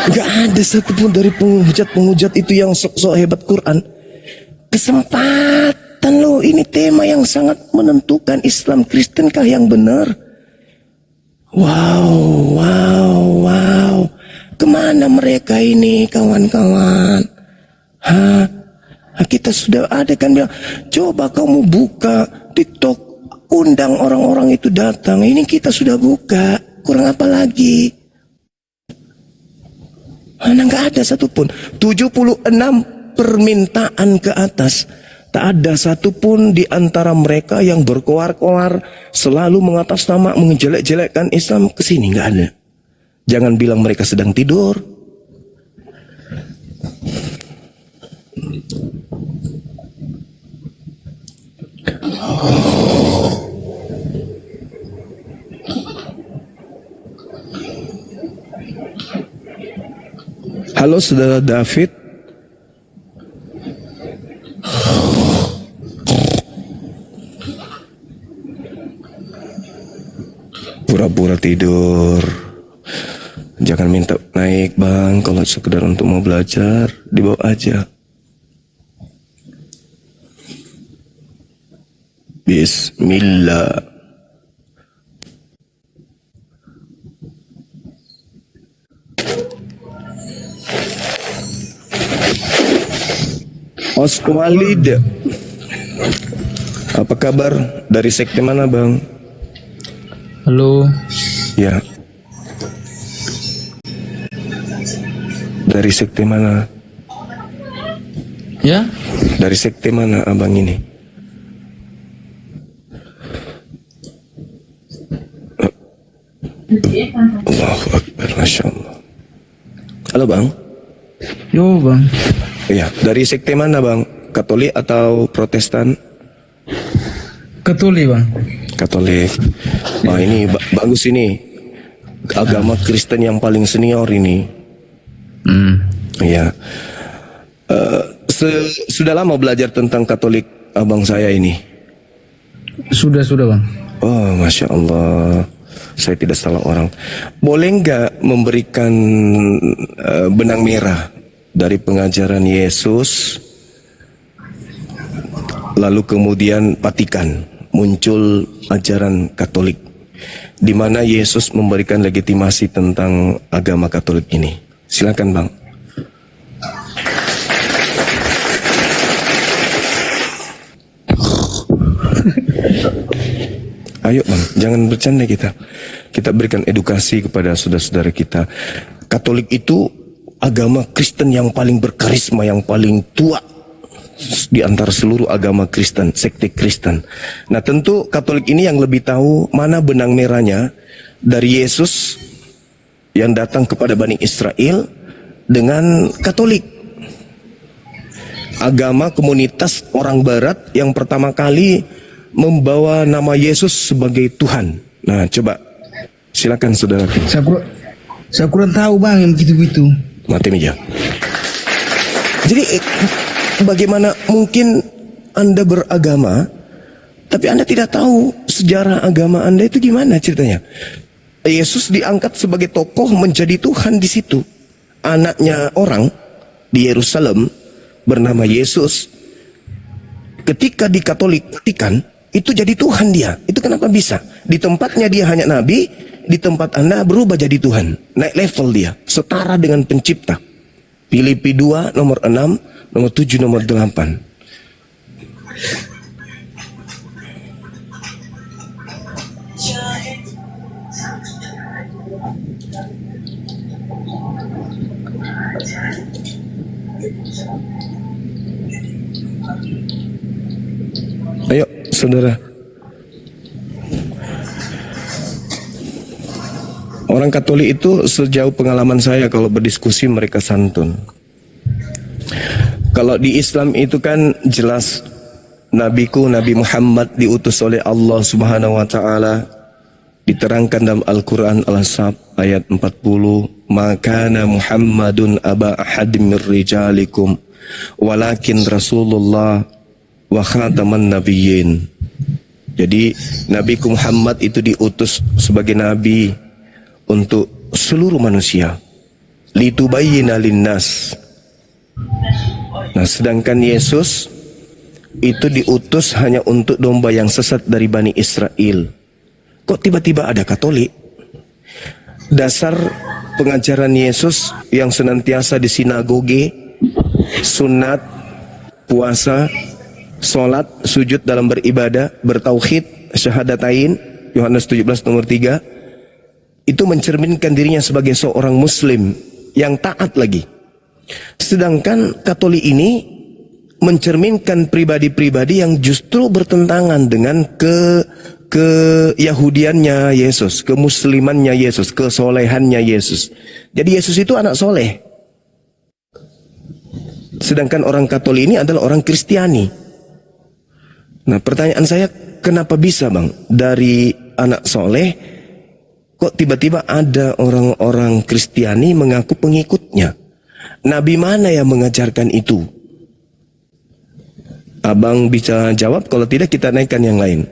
Gak ada satupun dari penghujat-penghujat itu yang sok-sok hebat Quran. Kesempatan loh, ini tema yang sangat menentukan, Islam Kristen kah yang benar. Wow. Kemana mereka ini kawan-kawan? Kita sudah ada kan bilang, coba kamu buka TikTok, undang orang-orang itu datang. Ini kita sudah buka. Kurang apa lagi? Mana nggak ada satupun. 76 permintaan ke atas. Tak ada satupun di antara mereka yang berkoar-koar selalu mengatasnama, menjelek-jelekkan Islam ke sini, nggak ada. Jangan bilang mereka sedang tidur. Halo saudara David. Pura-pura tidur. Jangan minta naik bang. Kalau sekedar untuk mau belajar, dibawa aja. Bismillah. Os Walid, apa kabar? Dari sekte mana bang? Halo. Ya. Dari sekte mana? Ya? Dari sekte mana abang ini? Allahu Akbar, Masya Allah. Halo bang. Yo bang. Iya, dari sekte mana bang? Katolik atau Protestan? Katolik bang. Katolik. Wah ini bagus ini. Agama Kristen yang paling senior ini. Iya. Sudah lama belajar tentang Katolik abang saya ini? Sudah bang. Oh, Masya Allah. Saya tidak salah orang. Boleh nggak memberikan benang merah dari pengajaran Yesus, lalu kemudian Vatikan, muncul ajaran Katolik, di mana Yesus memberikan legitimasi tentang agama Katolik ini. Silakan bang. Ayo bang, jangan bercanda kita. Kita berikan edukasi kepada saudara-saudara kita. Katolik itu agama Kristen yang paling berkarisma, yang paling tua di antara seluruh agama Kristen, sekte Kristen. Nah tentu Katolik ini yang lebih tahu mana benang merahnya dari Yesus yang datang kepada Bani Israel dengan Katolik. Agama komunitas orang Barat yang pertama kali membawa nama Yesus sebagai Tuhan. Nah coba silakan saudara. Saya kurang tahu bang yang begitu-begitu. Mati meja. Jadi bagaimana mungkin Anda beragama, tapi Anda tidak tahu sejarah agama Anda itu gimana ceritanya? Yesus diangkat sebagai tokoh menjadi Tuhan di situ. Anaknya orang di Yerusalem bernama Yesus, ketika di Katolik Vatikan itu jadi Tuhan dia. Itu kenapa bisa? Di tempatnya dia hanya nabi, di tempat Anda berubah jadi Tuhan. Naik level dia, setara dengan pencipta. Filipi 2 nomor 6, nomor 7, nomor 8. Ayo, saudara. Orang Katolik itu sejauh pengalaman saya kalau berdiskusi mereka santun. Kalau di Islam itu kan jelas nabiku Nabi Muhammad diutus oleh Allah Subhanahu wa taala, diterangkan dalam Al-Qur'an Al-Ahzab ayat 40, "Makana Muhammadun aba ahadim mir rijalikum walakin Rasulullah wa khataman nabiyyin." Jadi Nabi Muhammad itu diutus sebagai nabi untuk seluruh manusia, litubayyina linnas. Nah, sedangkan Yesus itu diutus hanya untuk domba yang sesat dari Bani Israel. Kok tiba-tiba ada Katolik? Dasar pengajaran Yesus yang senantiasa di sinagoge, sunat, puasa, sholat, sujud dalam beribadah, bertauhid, syahadatain, Yohanes 17 nomor 3, itu mencerminkan dirinya sebagai seorang muslim yang taat lagi. Sedangkan Katolik ini mencerminkan pribadi-pribadi yang justru bertentangan dengan ke-Yahudiannya Yesus, kemuslimannya Yesus, kesolehannya Yesus. Jadi Yesus itu anak soleh. Sedangkan orang Katolik ini adalah orang Kristiani. Nah, pertanyaan saya, kenapa bisa bang dari anak soleh kok tiba-tiba ada orang-orang Kristiani mengaku pengikutnya? Nabi mana yang mengajarkan itu? Abang bisa jawab, kalau tidak kita naikkan yang lain.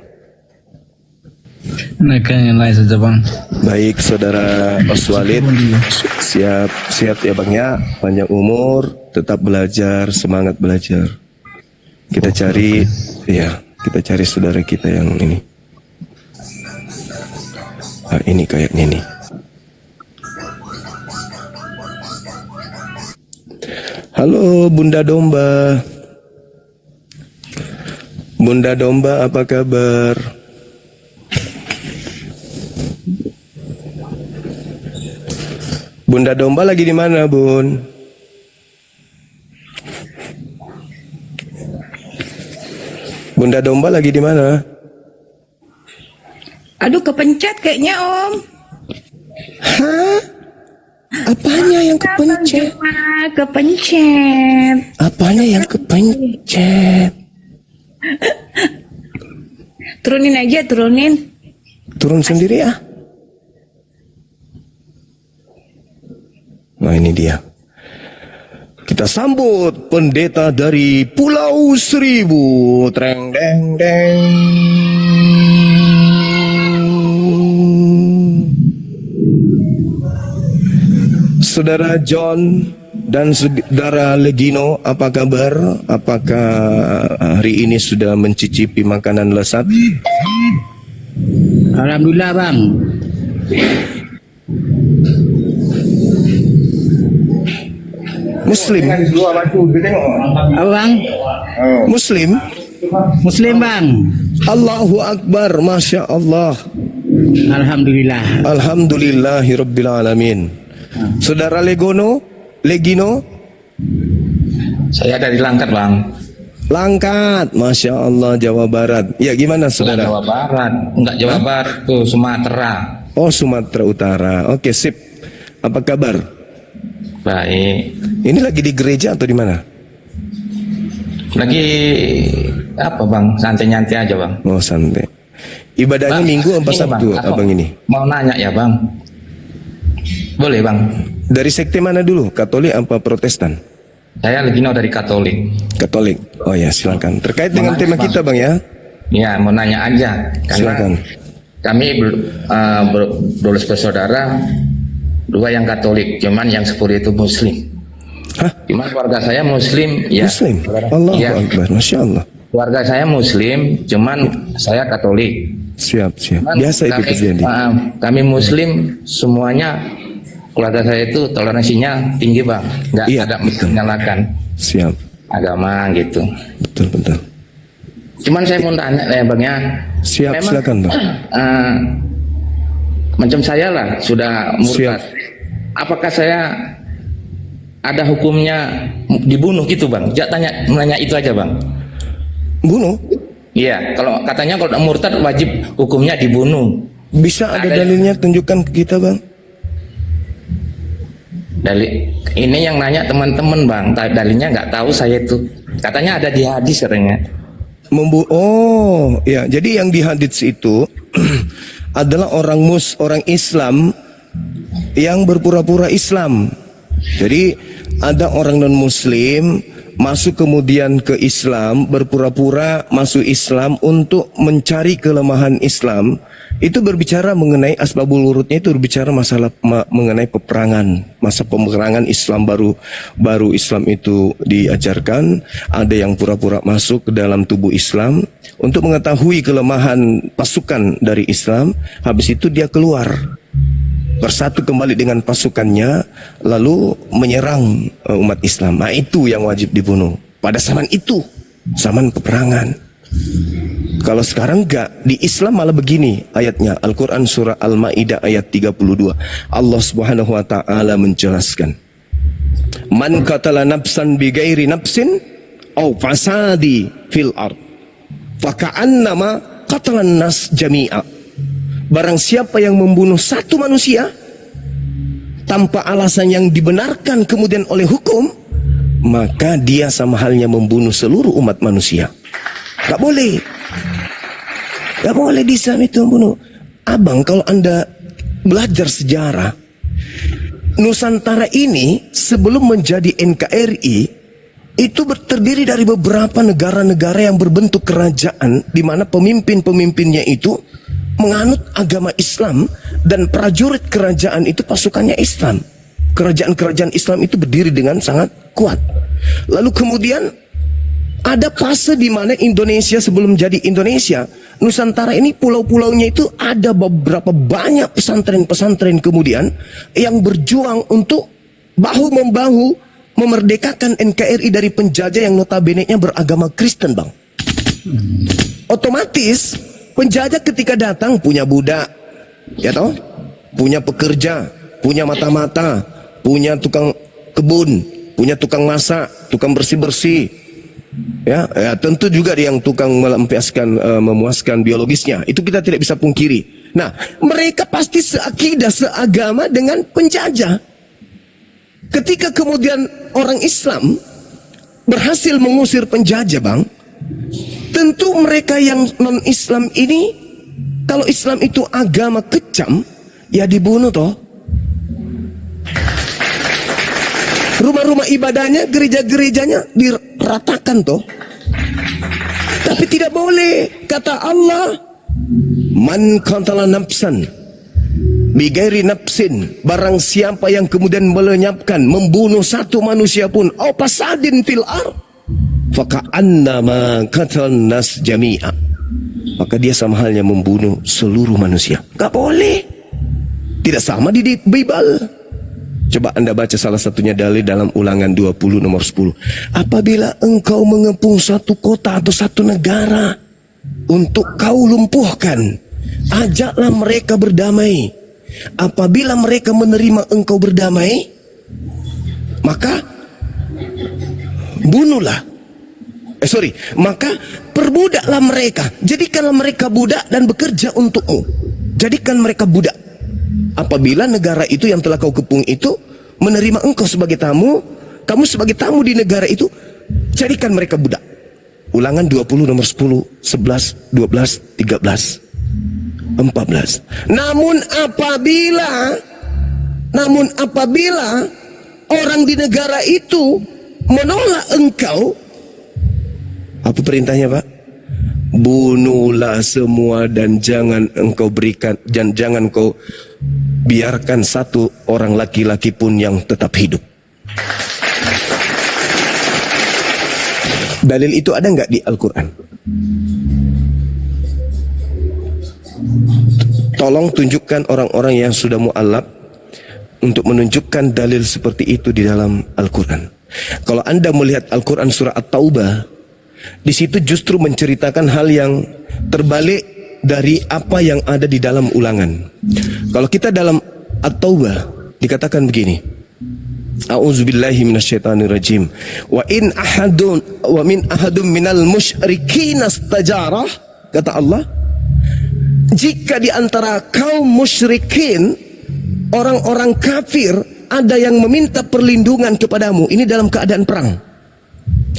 Naikkan yang lain saja bang. Baik, saudara Oswalid, siap ya bang ya, panjang umur, tetap belajar, semangat belajar. Kita cari, ya, kita cari saudara kita yang ini. Ah, ini kayaknya nih. Halo Bunda Domba. Bunda Domba, apa kabar? Bunda Domba lagi di mana, Bun? Bunda Domba lagi di mana? Aduh, kepencet kayaknya Om. Hah? Apanya yang kepencet? Kepencet. Apanya yang kepencet? Turunin aja, turunin. Turun sendiri ya. Nah, ini dia. Kita sambut pendeta dari Pulau Seribu. Treng deng deng. Saudara John dan saudara Legino, apa kabar? Apakah hari ini sudah mencicipi makanan lezat? Alhamdulillah bang. Muslim? Bang? Muslim? Muslim bang. Allahu Akbar, Masya Allah. Alhamdulillah. Alhamdulillahirabbil alamin. Saudara Legino? Saya dari Langkat bang. Langkat, Masya Allah, Jawa Barat. Ya, gimana saudara? Jawa Barat, enggak Jawa Barat, tuh Sumatera. Oh, Sumatera Utara. Oke, sip. Apa kabar? Baik. Ini lagi di gereja atau di mana? Lagi apa bang? Santai-nyantai aja bang. Oh, santai. Ibadahnya Bang, Minggu apa ini, Sabtu, bang, abang ini? Mau nanya ya bang? Boleh bang? Dari sekte mana dulu? Katolik apa Protestan? Saya Legino dari Katolik. Katolik. Oh ya, silakan. Terkait dengan tema kita, Bang ya. Ya, mau nanya aja. Silakan. Kami berdoa bersaudara, dua yang Katolik, cuman yang 10 itu Muslim. Hah? Cuman keluarga saya Muslim, ya. Muslim. Allahu Ya. Akbar. Masya Allah. Keluarga saya Muslim, cuman saya Katolik. Siap. Cuman Biasa itu terjadi. Kami Muslim semuanya, keluarga saya itu toleransinya tinggi, Bang. Nggak Iya, ada betul. menyalahkan Siap. agama gitu. Betul. Cuman saya mau tanya ya, Bang ya. Siap, Memang, silakan, Bang. Macam saya lah sudah murtad. Apakah saya ada hukumnya dibunuh gitu, Bang? Menanya itu aja, Bang. Bunuh? Iya, kalau katanya kalau murtad wajib hukumnya dibunuh. Bisa ada dalilnya, tunjukkan ke kita, Bang. Ini yang nanya teman-teman, Bang. Dalilnya nggak tahu saya itu. Katanya ada di hadis katanya. Oh, ya. Jadi yang di hadits itu adalah orang Islam yang berpura-pura Islam. Jadi ada orang non-Muslim masuk kemudian ke Islam, berpura-pura masuk Islam untuk mencari kelemahan Islam. Itu berbicara mengenai asbabul wurudnya, itu berbicara masalah mengenai peperangan, masa peperangan Islam baru Islam itu diajarkan. Ada yang pura-pura masuk ke dalam tubuh Islam untuk mengetahui kelemahan pasukan dari Islam. Habis itu dia keluar, bersatu kembali dengan pasukannya, lalu menyerang umat Islam. Nah, itu yang wajib dibunuh pada zaman itu, zaman peperangan. Kalau sekarang enggak, di Islam malah begini ayatnya. Al-Quran surah Al-Ma'idah ayat 32. Allah subhanahu wa ta'ala menjelaskan, man qatala nafsan bighairi nafsin au fasadi fil ard faka'annama qatalan nas jami'a. Barang siapa yang membunuh satu manusia tanpa alasan yang dibenarkan kemudian oleh hukum, maka dia sama halnya membunuh seluruh umat manusia. Gak boleh. Gak boleh di Islam itu membunuh. Abang, kalau Anda belajar sejarah, Nusantara ini sebelum menjadi NKRI itu terdiri dari beberapa negara-negara yang berbentuk kerajaan, di mana pemimpin-pemimpinnya itu menganut agama Islam dan prajurit kerajaan itu pasukannya Islam. Kerajaan-kerajaan Islam itu berdiri dengan sangat kuat. Lalu kemudian ada fase di mana Indonesia sebelum jadi Indonesia, Nusantara ini pulau-pulaunya itu ada beberapa banyak pesantren-pesantren kemudian yang berjuang untuk bahu-membahu memerdekakan NKRI dari penjajah yang notabene-nya beragama Kristen, Bang. Otomatis penjajah ketika datang punya budak, ya toh, punya pekerja, punya mata-mata, punya tukang kebun, punya tukang masak, tukang bersih-bersih. Ya, tentu juga yang tukang memuaskan biologisnya. Itu kita tidak bisa pungkiri. Nah, mereka pasti seakidah, seagama dengan penjajah. Ketika kemudian orang Islam berhasil mengusir penjajah, Bang, tentu mereka yang non-Islam ini, kalau Islam itu agama kejam, ya dibunuh toh. Rumah-rumah ibadahnya, gereja-gerejanya diratakan toh. Tapi tidak boleh, kata Allah, man qatala nafsan bighairi nafsin, barang siapa yang kemudian melenyapkan, membunuh satu manusia pun, au fasadin fil ard, faka'annama qatalan nas jami'a, maka dia sama halnya membunuh seluruh manusia. Gak boleh. Tidak sama di Bible. Coba Anda baca salah satunya dalil dalam Ulangan 20 nomor 10. Apabila engkau mengepung satu kota atau satu negara untuk kau lumpuhkan, ajaklah mereka berdamai. Apabila mereka menerima engkau berdamai, maka bunuhlah. Maka perbudaklah mereka. Jadikanlah mereka budak dan bekerja untukmu. Jadikan mereka budak. Apabila negara itu yang telah kau kepung itu menerima engkau sebagai tamu, kamu sebagai tamu di negara itu, jadikan mereka budak. Ulangan 20 nomor 10, 11, 12, 13, 14. Namun apabila orang di negara itu menolak engkau, apa perintahnya Pak? Bunuhlah semua dan jangan engkau berikan, dan jangan kau biarkan satu orang laki-laki pun yang tetap hidup. Dalil itu ada nggak di Al-Quran? Tolong tunjukkan orang-orang yang sudah mu'alaf untuk menunjukkan dalil seperti itu di dalam Al-Quran. Kalau Anda melihat Al-Quran surah At-Taubah, di situ justru menceritakan hal yang terbalik dari apa yang ada di dalam Ulangan. Kalau kita dalam At-Taubah dikatakan begini, A'udzubillahi minasyaitonirrajim. Wa min ahadun minal musyrikin istajarah, kata Allah, jika di antara kaum musyrikin, orang-orang kafir, ada yang meminta perlindungan kepadamu, ini dalam keadaan perang,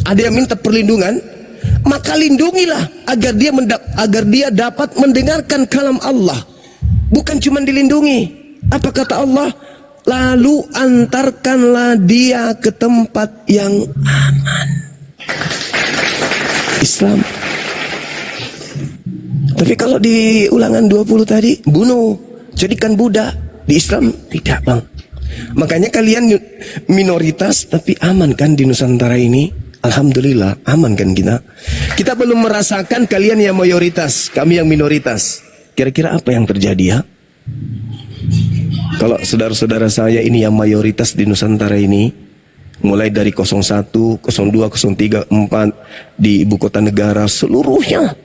ada yang minta perlindungan, maka lindungilah agar dia dapat mendengarkan kalam Allah. Bukan cuma dilindungi. Apa kata Allah? Lalu antarkanlah dia ke tempat yang aman. Islam. Tapi kalau di Ulangan 20 tadi, bunuh, jadikan budak. Di Islam tidak, Bang. Makanya kalian minoritas tapi aman kan di Nusantara ini? Alhamdulillah, aman kan kita? Kita belum merasakan kalian yang mayoritas, kami yang minoritas. Kira-kira apa yang terjadi ya? Kalau saudara-saudara saya ini yang mayoritas di Nusantara ini, mulai dari 01, 02, 03, 04 di ibu kota negara seluruhnya,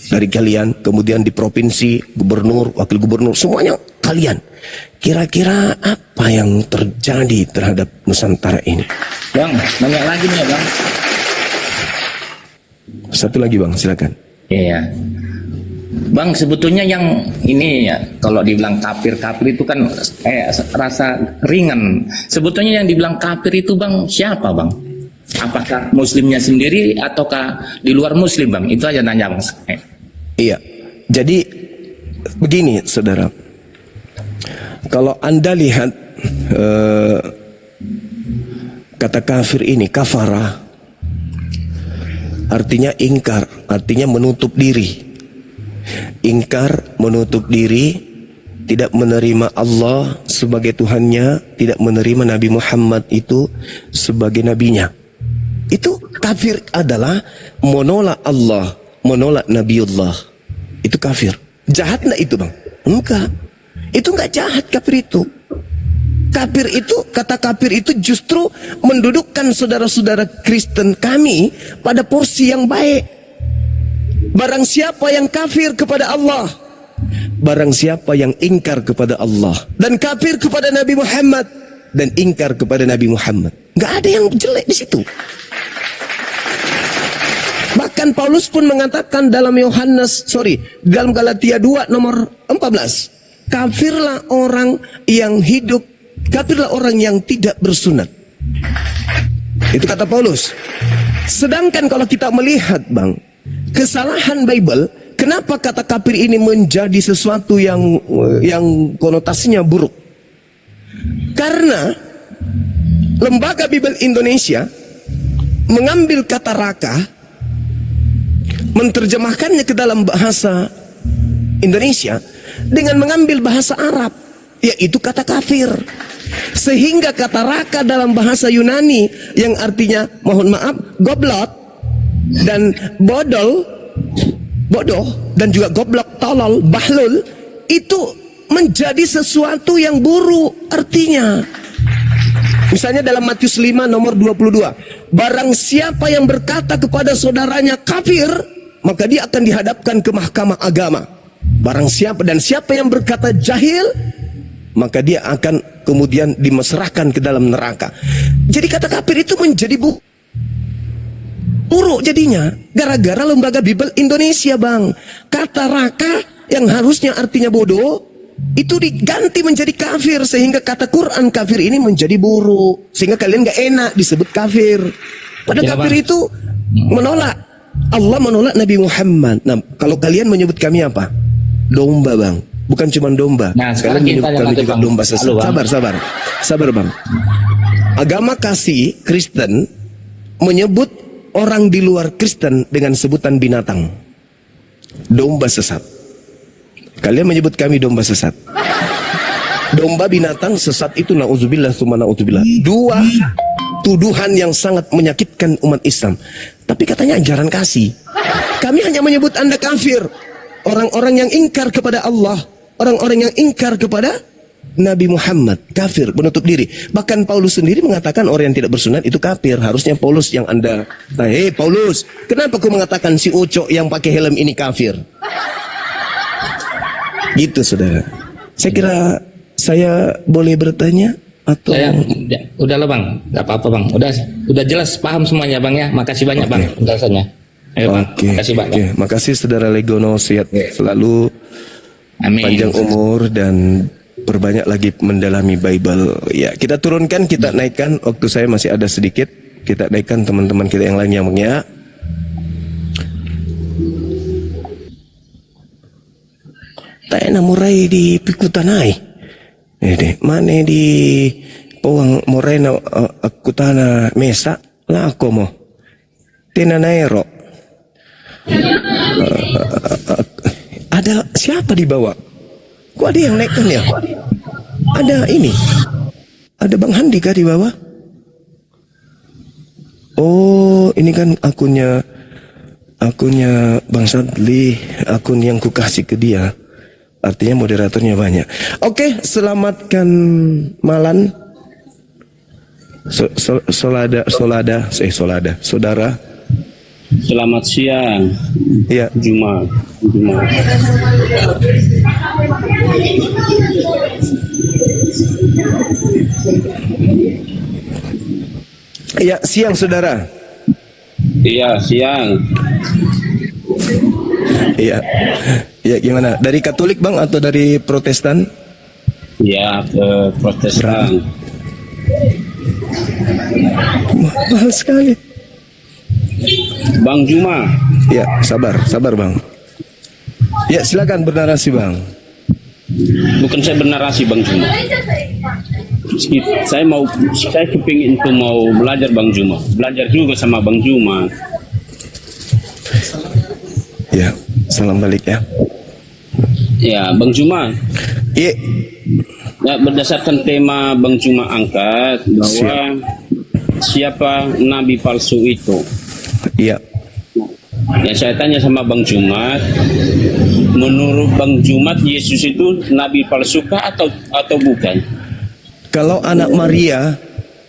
dari kalian, kemudian di provinsi, gubernur, wakil gubernur, semuanya kalian. Kira-kira apa yang terjadi terhadap Nusantara ini? Bang, nanya lagi nih ya Bang. Satu lagi Bang, silakan. Iya. Bang, sebetulnya yang ini ya, kalau dibilang kafir-kafir itu kan rasa ringan. Sebetulnya yang dibilang kafir itu Bang, siapa Bang? Apakah muslimnya sendiri ataukah di luar muslim Bang? Itu aja nanya Bang. Iya, jadi begini saudara, kalau Anda lihat kata kafir ini, kafara, artinya ingkar, artinya menutup diri. Ingkar, menutup diri, tidak menerima Allah sebagai Tuhannya, tidak menerima Nabi Muhammad itu sebagai nabinya. Itu kafir adalah menolak Allah, menolak Nabiullah. Itu kafir. Jahat enggak itu Bang? Enggak. Itu enggak jahat kafir itu. Kafir itu, kata kafir itu justru mendudukkan saudara-saudara Kristen kami pada porsi yang baik. Barang siapa yang kafir kepada Allah, barang siapa yang ingkar kepada Allah dan kafir kepada Nabi Muhammad dan ingkar kepada Nabi Muhammad, enggak ada yang jelek di situ. Bahkan Paulus pun mengatakan dalam dalam Galatia 2 nomor 14, kafirlah orang yang hidup, kafirlah orang yang tidak bersunat. Itu kata Paulus. Sedangkan kalau kita melihat Bang, kesalahan Bible, kenapa kata kafir ini menjadi sesuatu yang konotasinya buruk? Karena Lembaga Bible Indonesia mengambil kata raka, menerjemahkannya ke dalam bahasa Indonesia dengan mengambil bahasa Arab, yaitu kata kafir. Sehingga kata raka dalam bahasa Yunani yang artinya, mohon maaf, goblok dan bodoh dan juga goblok, tolol, bahlul, itu menjadi sesuatu yang buruk artinya. Misalnya dalam Matius 5 nomor 22, barang siapa yang berkata kepada saudaranya kafir, maka dia akan dihadapkan ke mahkamah agama. Barang siapa yang berkata jahil, maka dia akan kemudian dimasrahkan ke dalam neraka. Jadi kata kafir itu menjadi buruk jadinya gara-gara Lembaga Bible Indonesia Bang. Kata raka yang harusnya artinya bodoh itu diganti menjadi kafir, sehingga kata Quran kafir ini menjadi buruk, sehingga kalian gak enak disebut kafir. Padahal ya, kafir itu menolak Allah, menolak Nabi Muhammad. Nah, kalau kalian menyebut kami apa? Domba Bang. Bukan cuma domba. Nah, sekarang kalian menyebut kami juga Bang. domba. Sabar Bang. Agama kasih Kristen menyebut orang di luar Kristen dengan sebutan binatang. Domba sesat. Kalian menyebut kami domba sesat. Domba, binatang, sesat itu na'udzubillah tsumma na'udzubillah. Dua tuduhan yang sangat menyakitkan umat Islam. Tapi katanya ajaran kasih. Kami hanya menyebut Anda kafir. Orang-orang yang ingkar kepada Allah, orang-orang yang ingkar kepada Nabi Muhammad, kafir, menutup diri. Bahkan Paulus sendiri mengatakan orang yang tidak bersunat itu kafir. Harusnya Paulus yang Anda tanya, "Hei Paulus, kenapa kau mengatakan si Ucok yang pakai helm ini kafir?" Gitu, saudara. Saya kira saya boleh bertanya atau Udah lah bang, nggak apa-apa bang. Udah jelas, paham semuanya bang ya. Makasih banyak bang penjelasannya. Ayo bang, makasih banyak. Oke, makasih saudara Legono, sehat selalu, Amin. panjang umur dan perbanyak lagi mendalami Bible. Ya, kita turunkan, kita naikkan. Waktu saya masih ada sedikit. Kita naikkan teman-teman kita yang lainnya, bang ya. Taena murai di pikutanai. Mana di pawang murai na akutana mesa lah ako mo. Tinanaero. Ada siapa di bawah? Kok ada yang naikkan ya? Ada ini. Ada Bang Handi kah di bawah? Oh, ini kan akunnya Bang Sadli, akun yang kukasih ke dia. Artinya moderatornya banyak. Oke, selamatkan Malan. Solada, saudara. Selamat siang. Ya. Juma. Ya, siang saudara. Iya, siang. Iya. Ya, gimana? Dari Katolik Bang atau dari Protestan? Ya, ke Protestan. Mahal sekali. Bang Juma. Ya, sabar Bang. Ya, silakan bernarasi Bang. Bukan saya bernarasi Bang Juma. Saya kepingin itu mau belajar Bang Juma. Belajar juga sama Bang Juma. Ya, salam balik ya. Ya, Bang Juma. Iya. Ya, berdasarkan tema Bang Juma angkat bahwa siapa nabi palsu itu. Iya. Ya, saya tanya sama Bang Jumat, menurut Bang Jumat Yesus itu nabi palsukah atau bukan? Kalau anak Maria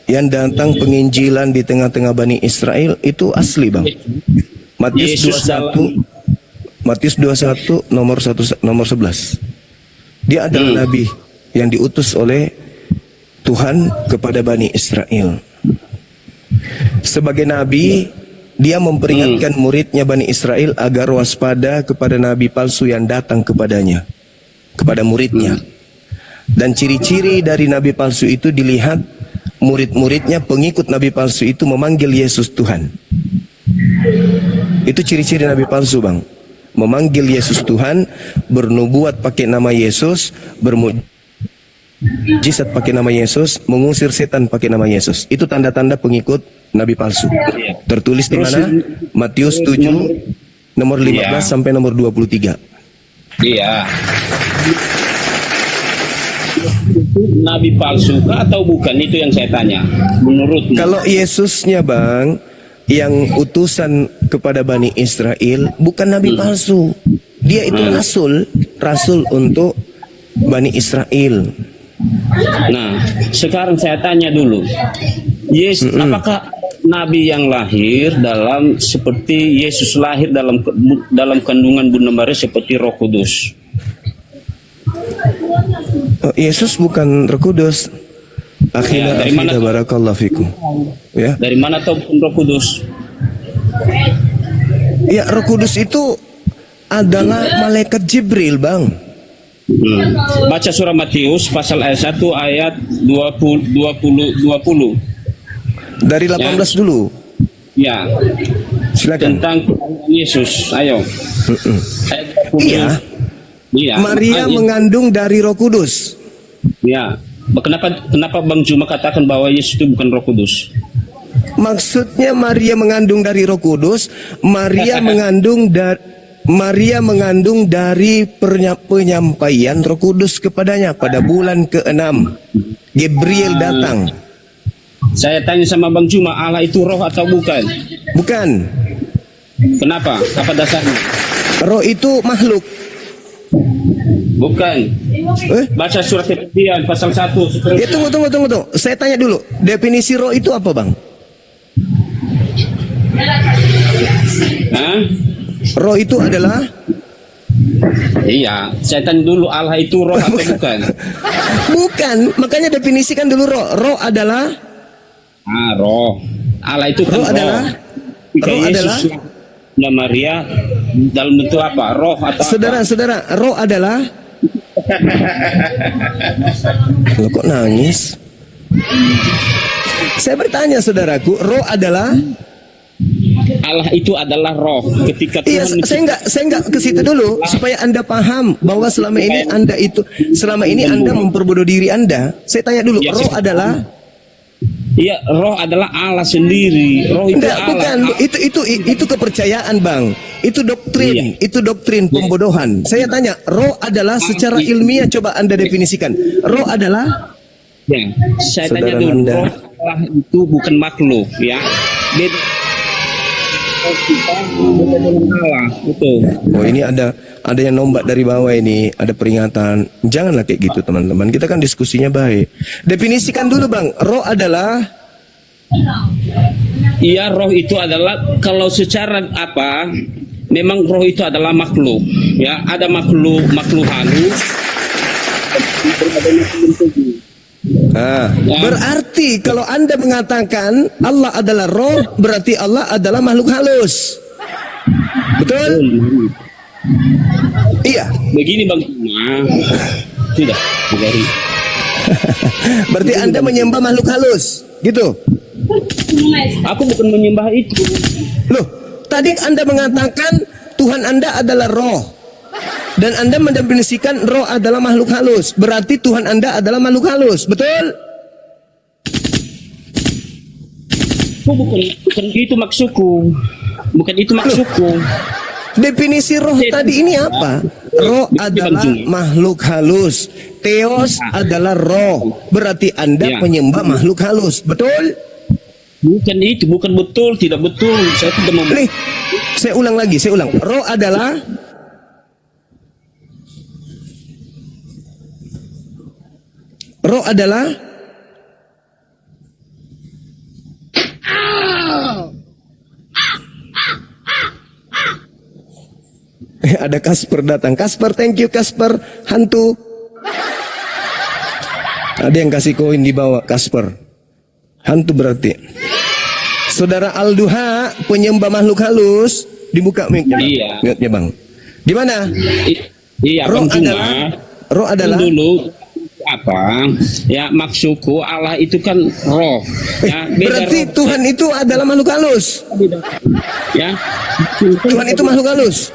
yang datang penginjilan di tengah-tengah Bani Israel itu asli Bang. Matius 21 nomor 11. Dia adalah nabi yang diutus oleh Tuhan kepada Bani Israel. Sebagai nabi, dia memperingatkan muridnya Bani Israel agar waspada kepada nabi palsu yang datang kepadanya, kepada muridnya. Dan ciri-ciri dari nabi palsu itu dilihat murid-muridnya, pengikut nabi palsu itu memanggil Yesus Tuhan. Itu ciri-ciri nabi palsu Bang. Memanggil Yesus Tuhan, bernubuat pakai nama Yesus, bermujizat pakai nama Yesus, mengusir setan pakai nama Yesus. Itu tanda-tanda pengikut nabi palsu. Tertulis di mana? Matius 7 nomor 15 sampai nomor 23. Iya. Nabi palsu atau bukan, itu yang saya tanya. Menurutmu? Kalau Yesusnya Bang, yang utusan kepada Bani Israel, bukan nabi palsu. Dia itu rasul untuk Bani Israel. Nah, sekarang saya tanya dulu, Yesus, apakah nabi yang lahir seperti Yesus lahir dalam kandungan Bunda Maria seperti Roh Kudus? Yesus bukan Roh Kudus. Akhirnya dari mana barakallahu fikum. Ya. Dari mana tahu Roh Kudus? Ya, Roh Kudus itu adalah malaikat Jibril, Bang. Baca surah Matius pasal 1 ayat 20. Dari 18 dulu. Ya. Silakan. Tentang Yesus. Ayo. Ayat 20. Iya. Iya. Maria mengandung dari Roh Kudus. Ya. Kenapa Bang Juma katakan bahwa Yesus itu bukan Roh Kudus? Maksudnya Maria mengandung dari Roh Kudus, Maria mengandung dari penyampaian Roh Kudus kepadanya pada bulan ke-6. Gabriel datang. Saya tanya sama Bang Juma, Allah itu roh atau bukan? Bukan. Kenapa? Apa dasarnya? Roh itu makhluk. Bukan. Baca surat Kejadian pasal 1. Ya, tunggu. Saya tanya dulu, definisi roh itu apa, Bang? Hah? Roh itu adalah Iya, saya tanya dulu Allah itu roh atau bukan? bukan, makanya definisikan dulu roh. Roh adalah Roh. Allah itu kan roh adalah Jika roh adalah Yesus dan Maria dalam bentuk apa? Roh atau saudara-saudara, roh adalah Loh, kok nangis? Saya bertanya saudaraku, roh adalah Allah itu adalah roh. Ketika iya, Tuhan saya nggak ke situ dulu supaya Anda paham bahwa selama ini Anda memperbodoh diri Anda. Saya tanya dulu, Ya, roh adalah Iya, roh adalah Allah sendiri. Roh itu enggak, Allah. bukan. Itu kepercayaan, Bang. Itu doktrin, Iya. itu doktrin pembodohan. Saya tanya, roh adalah secara ilmiah, coba Anda definisikan. Roh adalah Ya, saya Saudara tanya dulu, Nanda. roh Allah itu bukan makhluk, ya. Beda. Roh kita beda dengan Allah, betul. Oh, ini ada yang nombak dari bawah ini, ada peringatan. Janganlah kayak gitu, teman-teman. Kita kan diskusinya baik. Definisikan dulu, Bang. Roh adalah Iya, roh itu adalah kalau secara apa? Memang roh itu adalah makhluk, ya. Ada makhluk halus. berarti kalau Anda mengatakan Allah adalah roh, berarti Allah adalah makhluk halus. Betul? Iya. Begini Bang Juma, sudah dari. Berarti Anda menyembah makhluk halus, gitu. Aku bukan menyembah itu. Loh, tadi Anda mengatakan Tuhan Anda adalah roh. Dan Anda mendefinisikan roh adalah makhluk halus. Berarti Tuhan Anda adalah makhluk halus. Betul? Aku bukan itu maksudku. Bukan itu maksudku. Definisi roh tadi ini apa? Roh adalah makhluk halus. Theos adalah roh. Berarti Anda Ya. penyembah makhluk halus. Betul? Bukan itu, bukan betul, tidak betul. Saya tidak mau. Nih, saya ulang lagi, saya ulang. Roh adalah ada Kasper datang. Kasper, thank you Kasper. Hantu. Ada yang kasih koin di bawah Kasper. Hantu berarti. Saudara Alduha, penyembah makhluk halus, dibuka mic-nya, Bang. Iya. Mic-nya, Bang. Di mana? Iya, Roh Bang Juma. roh adalah Dulu apa? Ya maksudku Allah itu kan roh. Ya, berarti roh. Tuhan itu adalah makhluk halus. Ya. Tuhan itu makhluk halus.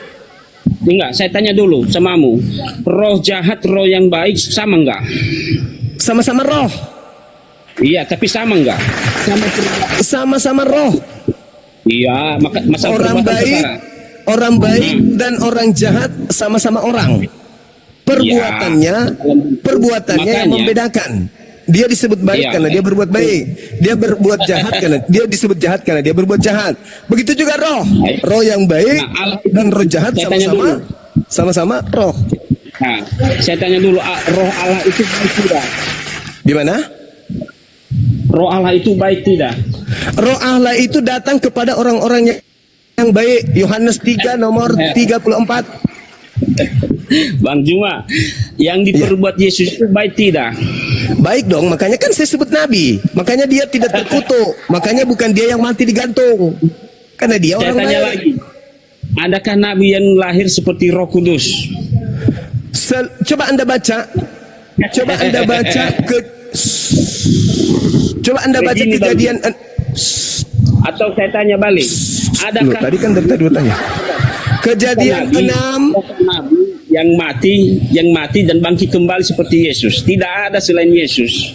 Enggak, saya tanya dulu samamu. Roh jahat, roh yang baik sama enggak? Sama-sama roh. Iya, tapi sama enggak? Sama-sama roh. Iya, masalah Orang perbuatan baik, sekarang. orang baik dan orang jahat sama-sama orang. Perbuatannya yang Makanya. membedakan. Dia disebut baik Iya. karena dia berbuat baik. Dia berbuat jahat karena dia disebut jahat karena dia berbuat jahat. Begitu juga roh. Roh yang baik Nah, Allah- dan roh jahat saya tanya sama-sama roh. Nah, saya tanya dulu, roh Allah itu baik tidak? Di mana? Roh Allah itu baik tidak? Roh Allah itu datang kepada orang-orang yang baik. Yohanes 3 nomor 34. Bang Juma, yang diperbuat Yesus itu baik tidak? Baik dong, makanya kan saya sebut nabi. Makanya dia tidak terkutuk. Makanya bukan dia yang mati digantung. Karena dia Saya orang tanya baik. lagi, adakah Nabi yang lahir seperti Roh Kudus? Coba Anda baca. Coba Anda baca Coba Anda baca Begini, Bang. Kejadian. Atau saya tanya balik, Loh, adakah tadi kan dari tadi tanya. Kejadian Nabi, 6. Nabi yang mati dan bangkit kembali seperti Yesus. Tidak ada selain Yesus.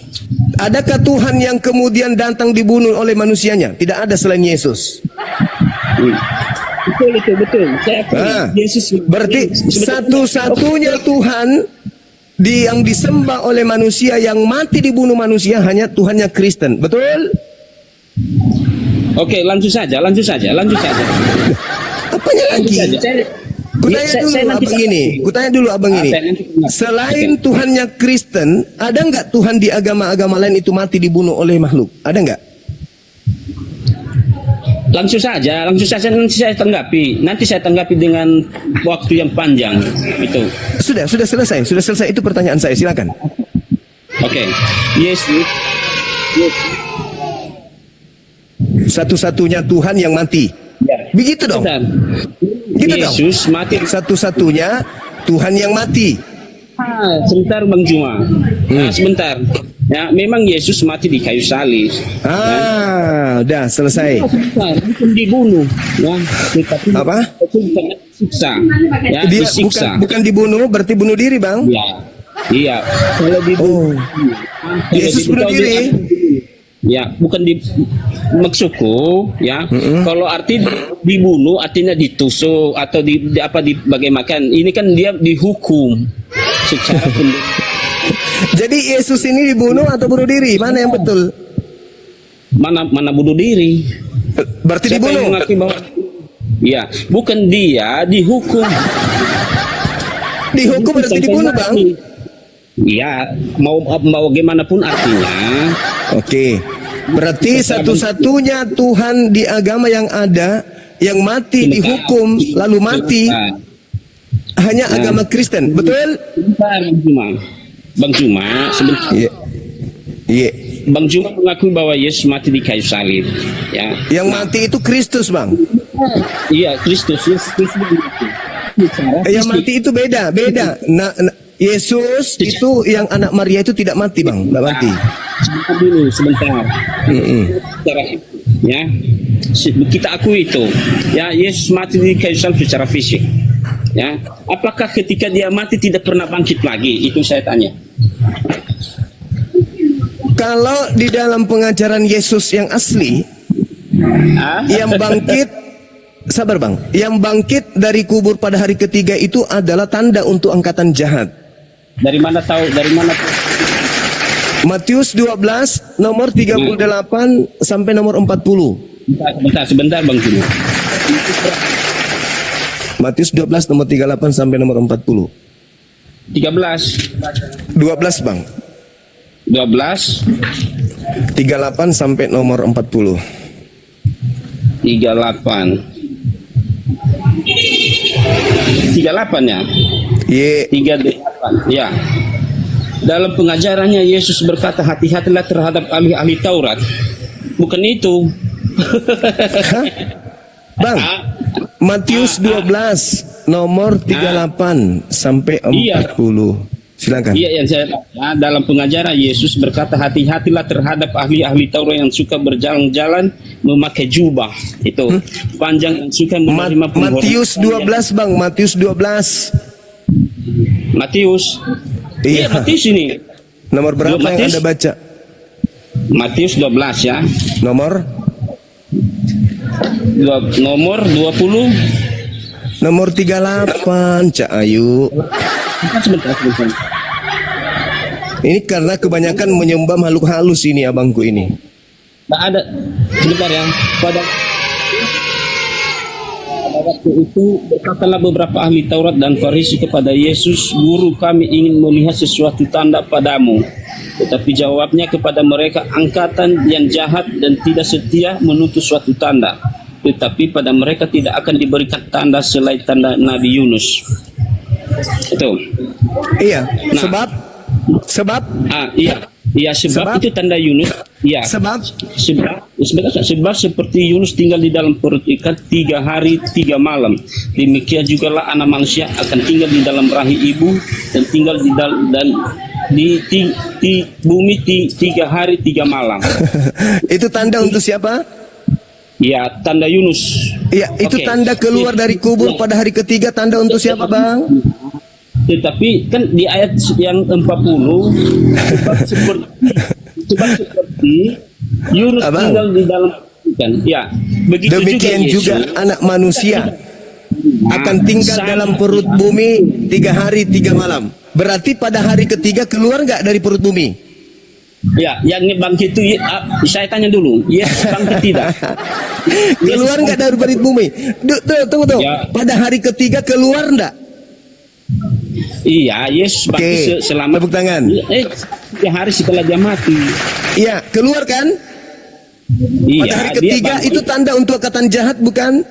Adakah Tuhan yang kemudian datang dibunuh oleh manusianya? Tidak ada selain Yesus. Betul. Saya akui. Yesus Berarti satu-satunya Tuhan yang disembah oleh manusia yang mati dibunuh manusia hanya Tuhannya Kristen. Betul? Oke, lanjut saja. Apanya lagi? Kutanya dulu abang ini. Selain Tuhannya Kristen, ada nggak Tuhan di agama-agama lain itu mati dibunuh oleh makhluk? Ada nggak? Langsung saja nanti saya tanggapi dengan waktu yang panjang itu. Sudah selesai itu pertanyaan saya, silakan. Oke. Yesus satu-satunya Tuhan yang mati. ya. Begitu dong. Benar. Gitu Yesus dong. mati. Satu-satunya Tuhan yang mati. Sebentar Bang Juma. Sebentar. Ya, memang Yesus mati di kayu salib. Udah selesai. Bukan dibunuh. Ya, tetapi Apa? bukan disiksa. Ya, Dia disiksa. bukan dibunuh, berarti bunuh diri, Bang. Ya. Iya. Kalau dibunuh. Yesus bunuh diri. Ya, bukan di maksudku ya. Kalau arti dibunuh artinya ditusuk atau bagaimana? Ini kan dia dihukum secara Jadi Yesus ini dibunuh atau bunuh diri? Mana yang betul? mana bunuh diri. Berarti Siapa yang dibunuh. mengakui bahwa ya, bukan dia dihukum. Dihukum berarti dibunuh, Bang. Iya, mau bagaimanapun artinya. Oke. Berarti satu-satunya Tuhan di agama yang ada yang mati dihukum lalu mati hanya agama Kristen. Betul? Sebentar, Bang Juma, sebentar. Iya. Bang Juma mengakui bahwa Yesus mati di kayu salib. Ya. Yang mati itu Kristus, Bang. Iya, Kristus. Yang mati itu beda. Yesus itu yang anak Maria itu tidak mati, Bang. Tidak mati. Sebentar. Ya, kita akui itu. Ya, Yesus mati di kayu salib secara fisik. Ya, apakah ketika dia mati tidak pernah bangkit lagi? Itu saya tanya. Kalau di dalam pengajaran Yesus yang asli, yang bangkit, sabar Bang, yang bangkit dari kubur pada hari ketiga itu adalah tanda untuk angkatan jahat. Dari mana tahu? Matius 12 nomor 38 sampai nomor 40. Sebentar Bang Juma. Matius 12 nomor 38 sampai nomor 40. 12 Bang. 12 38 sampai nomor 40. 38 ya. 38 ya. Dalam pengajarannya Yesus berkata, hati-hatilah terhadap ahli-ahli Taurat. Bukan itu. Bang, Matius 12 nomor 38 sampai 40. Silakan. Iya, yang saya dalam pengajaran Yesus berkata, hati-hatilah terhadap ahli-ahli Taurat yang suka berjalan-jalan memakai jubah. Itu panjang yang suka menerima penghormatan. Matius 12 Bang, Matius 12. Matius. Iya, Matius ini. Nomor berapa yang Anda baca? Matius 12 ya. Nomor 20. Nomor 38, Cak Ayu. Sebentar. Ini karena kebanyakan menyembah makhluk halus ini abangku ini. Nah, ada sebentar ya. Pada waktu itu berkatalah beberapa ahli Taurat dan Farisi kepada Yesus, "Guru, kami ingin melihat sesuatu tanda padamu." Tetapi jawabnya kepada mereka, "Angkatan yang jahat dan tidak setia menuntut suatu tanda. Tetapi pada mereka tidak akan diberikan tanda selain tanda Nabi Yunus." Itu. Iya, Nah, sebab sebab itu tanda Yunus. Iya. Sebab seperti Yunus tinggal di dalam perut ikan 3 hari 3 malam. Demikian jugalah anak manusia akan tinggal di dalam rahim ibu dan tinggal di bumi 3 hari 3 malam. itu tanda untuk siapa? Ya, tanda Yunus. Iya, itu Oke. tanda keluar dari kubur pada hari ketiga, tanda untuk siapa, Bang? Tetapi kan di ayat yang 40 seperti Yunus Abang. tinggal di dalam ikan. Ya, begitu Demikian juga Yesus anak manusia akan tinggal sama. dalam perut bumi 3 hari 3 malam. Berarti pada hari ketiga keluar nggak dari perut bumi? Ya, yang bangkit itu saya tanya dulu, Yesus bangkit tidak? Keluar nggak dari perut bumi? Tunggu. Ya. Pada hari ketiga keluar nggak? Iya, Yesus bangkit Oke, selama tepuk tangan. 3 hari setelah dia mati. Iya, keluar kan? Iya, Pada hari dia ketiga bangkit. itu tanda untuk angkatan jahat bukan?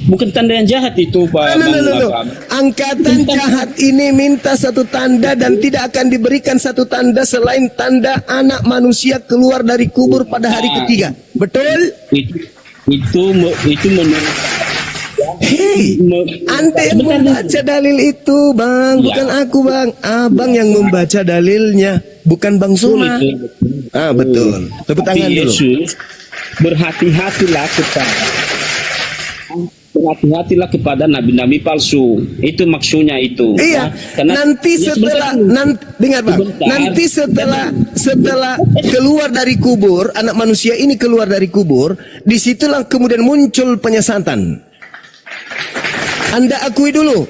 Bukan tanda yang jahat itu, Pak. Loh. Angkatan jahat ini minta satu tanda dan tidak akan diberikan satu tanda selain tanda anak manusia keluar dari kubur pada hari ketiga. Betul? Itu menurut Hei, Anda yang membaca dalil itu, Bang, bukan aku, Bang. Abang yang membaca dalilnya, bukan Bang Suma. Betul. Tepuk tangan Tapi dulu. Yesus berhati-hatilah kepada nabi-nabi palsu. Itu maksudnya itu. Iya, Karena nanti setelah dengar Bang, nanti setelah keluar dari kubur, anak manusia ini keluar dari kubur, disitulah kemudian muncul penyesatan. Anda akui dulu.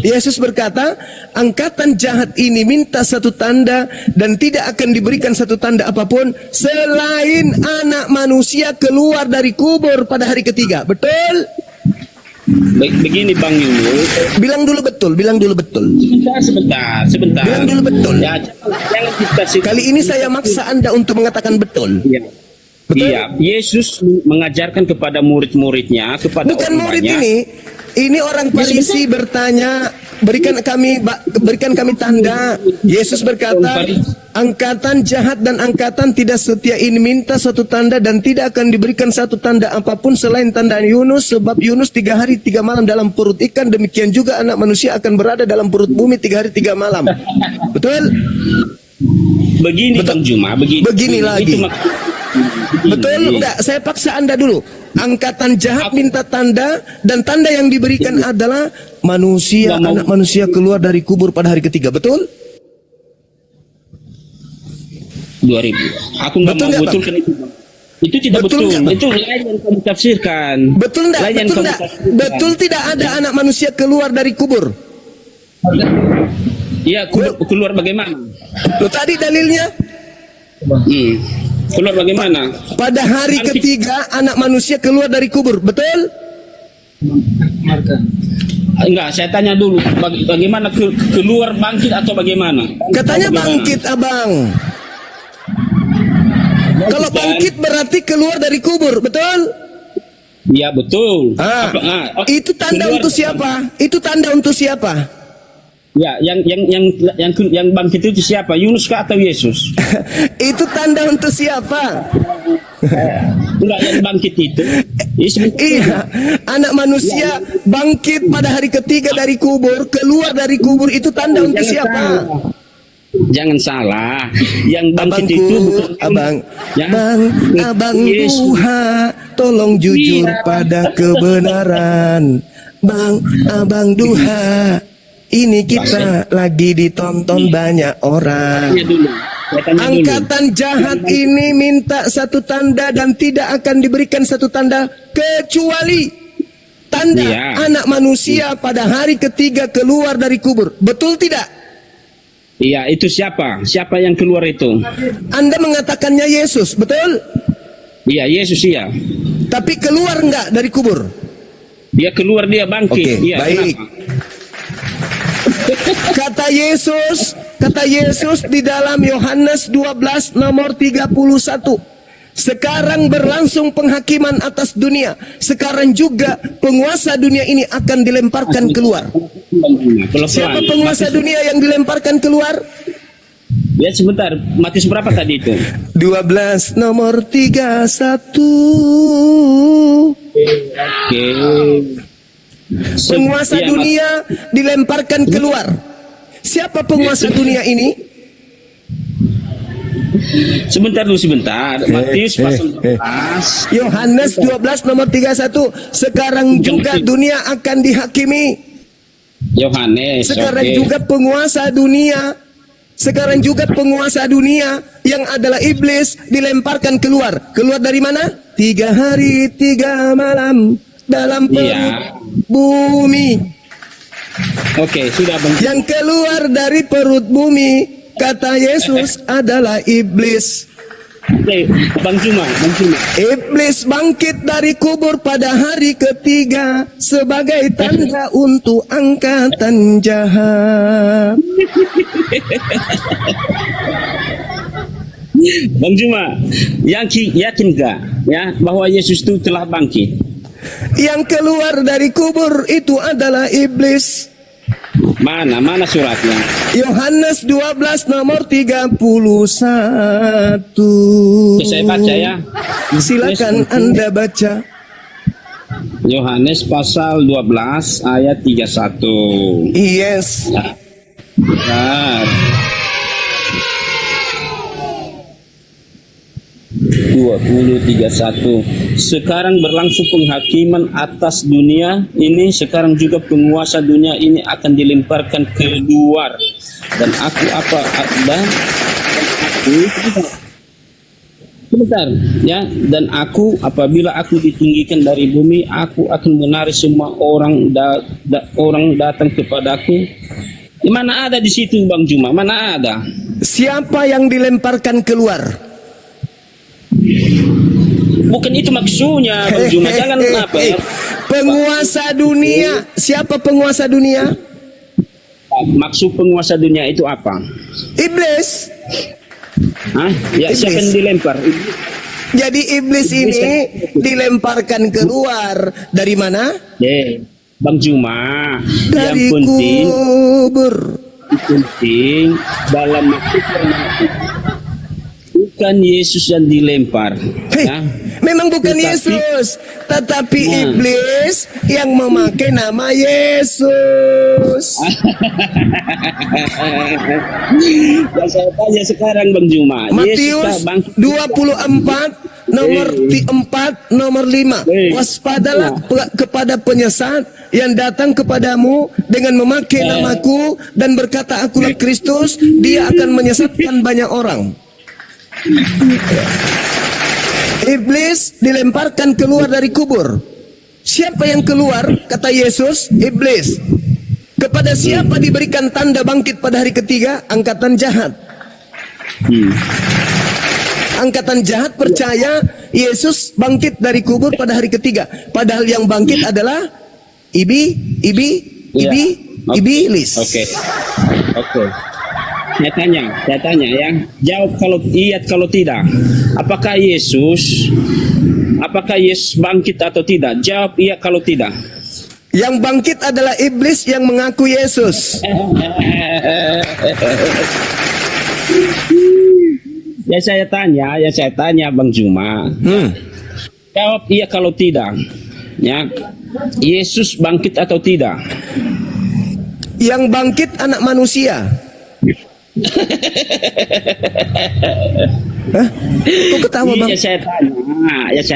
Yesus berkata, angkatan jahat ini minta satu tanda dan tidak akan diberikan satu tanda apapun selain anak manusia keluar dari kubur pada hari ketiga. Betul? Begini Bang Yunus. Bilang dulu betul. Sebentar. Bilang dulu betul. Ya, jangan kita Kali ini saya maksa Anda untuk mengatakan betul. Iya. Betul? Iya, Yesus mengajarkan kepada murid-muridnya, kepada Bukan orang murid banyak. ini orang Farisi bertanya, berikan kami tanda. Yesus berkata, angkatan jahat dan angkatan tidak setia ini minta satu tanda dan tidak akan diberikan satu tanda apapun selain tanda Yunus, sebab Yunus 3 hari 3 malam dalam perut ikan, demikian juga anak manusia akan berada dalam perut bumi 3 hari 3 malam. Betul? Begini Bang Juma, Begini lagi. Itu Betul enggak? Saya paksa Anda dulu. Angkatan jahat minta tanda dan tanda yang diberikan adalah manusia, anak manusia keluar dari kubur pada hari ketiga. Betul? 2000. Aku nggak Betul mau nggak, betulkan itu. Bang. Itu tidak Betul betul. nggak, Bang? Itu lain yang kamu tafsirkan. Betul enggak? Lain yang Betul kamu enggak? tafsirkan. Betul tidak ada anak manusia keluar dari kubur? Iya, keluar bagaimana? Loh, tadi dalilnya Keluar bagaimana? pada hari ketiga anak manusia keluar dari kubur. Betul? Enggak, saya tanya dulu. Bagaimana keluar bangkit atau bagaimana? Katanya Bagaimana? bangkit, Abang. Kalau bangkit berarti keluar dari kubur. Betul? Iya, betul. Itu tanda Keluar- untuk siapa? Itu tanda untuk siapa? Ya, yang bangkit itu siapa? Yunus kah atau Yesus? Itu tanda untuk siapa? Enggak, yang bangkit itu. Yesus. Iya, anak manusia bangkit pada hari ketiga dari kubur, keluar dari kubur, itu tanda untuk siapa? Jangan salah. Yang bangkit Abangku, itu bukan abang, Ya. abang Yesus. duha, tolong jujur pada kebenaran. Abang duha, ini kita lagi ditonton banyak orang. Tanya dulu. Saya tanya dulu. Angkatan jahat ini minta satu tanda dan tidak akan diberikan satu tanda kecuali tanda Iya. anak manusia pada hari ketiga keluar dari kubur. Betul tidak? Iya, itu siapa? Siapa yang keluar itu? Anda mengatakannya Yesus, betul? Iya, Yesus iya. Tapi keluar enggak dari kubur? Dia keluar, dia bangkit. Oke, Iya, baik. kenapa? Kata Yesus di dalam Yohanes 12 nomor 31. Sekarang berlangsung penghakiman atas dunia. Sekarang juga penguasa dunia ini akan dilemparkan keluar. Siapa penguasa dunia yang dilemparkan keluar? Ya, sebentar. Matius berapa tadi itu? 12 nomor 31. Oke. Penguasa Iya, dunia dilemparkan keluar. Siapa penguasa dunia ini? Sebentar dulu, sebentar. Matius pasal 12. Yohanes 12 nomor 31. Sekarang juga dunia akan dihakimi. Yohanes. Sekarang oke. juga penguasa dunia. Sekarang juga penguasa dunia yang adalah iblis dilemparkan keluar. Keluar dari mana? 3 hari 3 malam dalam perut Iya. bumi. Oke, sudah Bang. Yang keluar dari perut bumi, kata Yesus, adalah iblis. Oke, Bang Juma. Iblis bangkit dari kubur pada hari ketiga sebagai tanda untuk angkatan jahat. Bang Juma, yakin gak ya bahwa Yesus itu telah bangkit? Yang keluar dari kubur itu adalah iblis. Mana suratnya? Yohanes 12 nomor 31. Oke, saya baca ya. Silakan Anda baca. Yohanes pasal 12 ayat 31. Yes. Bentar. 20:31. Sekarang berlangsung penghakiman atas dunia ini, sekarang juga penguasa dunia ini akan dilemparkan keluar. Dan aku sebentar ya, dan aku apabila aku ditinggikan dari bumi, aku akan menarik semua orang orang datang kepadaku. Di mana ada di situ Bang Juma? Mana ada? Siapa yang dilemparkan keluar? Bukan itu maksudnya Bang Juma. Jangan apa ya? Penguasa dunia. Siapa penguasa dunia? Maksud penguasa dunia itu apa? Iblis. Hah? Ya, Iblis. siapa yang dilempar? Jadi iblis ini dilemparkan keluar dari mana? Bang Juma, Dari yang kubur. penting dalam maksud bukan Yesus yang dilempar. Hei, Ya. memang bukan Tetapi- Yesus, tetapi Nah. iblis yang memakai nama Yesus. Dan saya tanya sekarang Bang Juma, Yesus Matius bangkit 24 nomor 4 nomor 5. Waspadalah kepada penyesat yang datang kepadamu dengan memakai namaku dan berkata akulah Kristus, dia akan menyesatkan banyak orang. Iblis dilemparkan keluar dari kubur. Siapa yang keluar? Kata Yesus, iblis. Kepada siapa diberikan tanda bangkit pada hari ketiga? Angkatan jahat. Angkatan jahat percaya Yesus bangkit dari kubur pada hari ketiga. Padahal yang bangkit adalah iblis. Oke. Saya tanya ya. Jawab kalau iya kalau tidak. Apakah Yesus bangkit atau tidak? Jawab iya kalau tidak. Yang bangkit adalah iblis yang mengaku Yesus. Ya saya tanya Bang Juma. Jawab iya kalau tidak. Ya. Yesus bangkit atau tidak? Yang bangkit anak manusia. Hah? Kok ketawa bang? Iya saya tanya.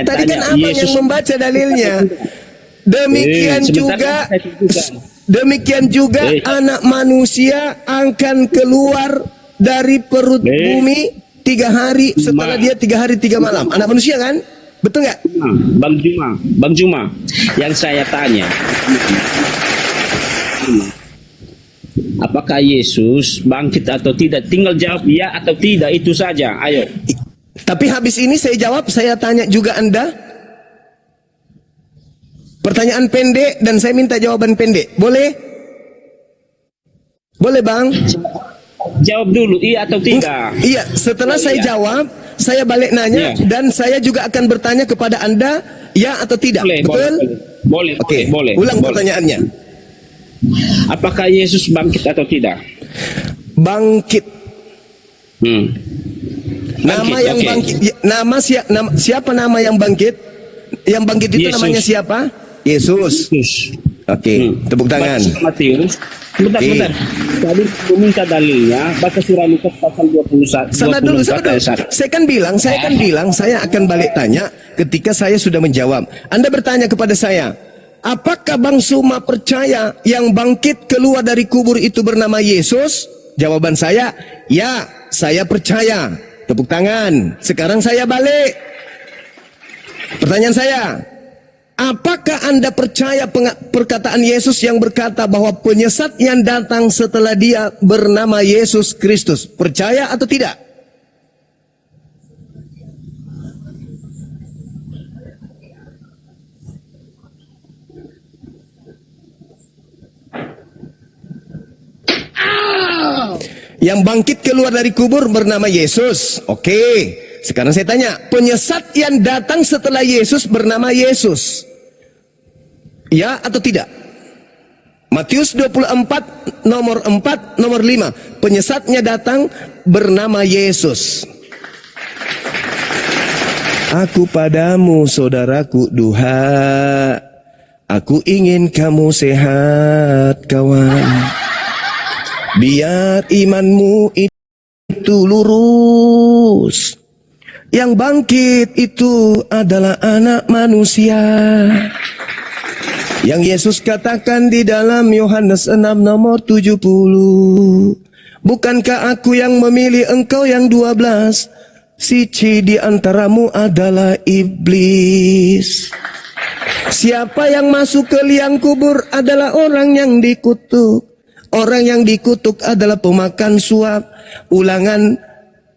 Tadi kan abang Yesus yang membaca dalilnya. Demikian juga anak manusia akan keluar dari perut bumi 3 hari setelah dia 3 hari 3 malam. Anak manusia kan? Betul nggak? Bang Juma, yang saya tanya, apakah Yesus bangkit atau tidak? Tinggal jawab ya atau tidak, itu saja. Ayo. Tapi habis ini saya jawab, saya tanya juga Anda. Pertanyaan pendek dan saya minta jawaban pendek. Boleh? Boleh bang? Jawab dulu iya atau tidak. Iya, setelah saya jawab, saya balik nanya dan saya juga akan bertanya kepada Anda ya atau tidak. Betul? Boleh. Oke, Boleh. ulang pertanyaannya. Apakah Yesus bangkit atau tidak? Bangkit. Nama yang oke. bangkit. Siapa nama yang bangkit? Yang bangkit itu Yesus. namanya siapa? Yesus. Oke, tepuk tangan. Baca Matius. Bentar. Tadi meminta dalilnya, baca surah Lukas pasal 21. Sabar dulu. 24 ayat 1. Saya kan bilang, saya akan balik tanya ketika saya sudah menjawab. Anda bertanya kepada saya, apakah Bang Suma percaya yang bangkit keluar dari kubur itu bernama Yesus? Jawaban saya, ya, saya percaya. Tepuk tangan. Sekarang saya balik. Pertanyaan saya, apakah Anda percaya perkataan Yesus yang berkata bahwa penyesat yang datang setelah dia bernama Yesus Kristus? Percaya atau tidak? Yang bangkit keluar dari kubur bernama Yesus. Oke. Sekarang saya tanya, penyesat yang datang setelah Yesus bernama Yesus. Ya atau tidak? Matius 24 nomor 4 nomor 5. Penyesatnya datang bernama Yesus. Aku padamu saudaraku duha, aku ingin kamu sehat kawan. Biar imanmu itu lurus. Yang bangkit itu adalah anak manusia. Yang Yesus katakan di dalam Yohanes 6 nomor 70. Bukankah aku yang memilih engkau yang 12? Siji di antaramu adalah iblis. Siapa yang masuk ke liang kubur adalah orang yang dikutuk. Orang yang dikutuk adalah pemakan suap. Ulangan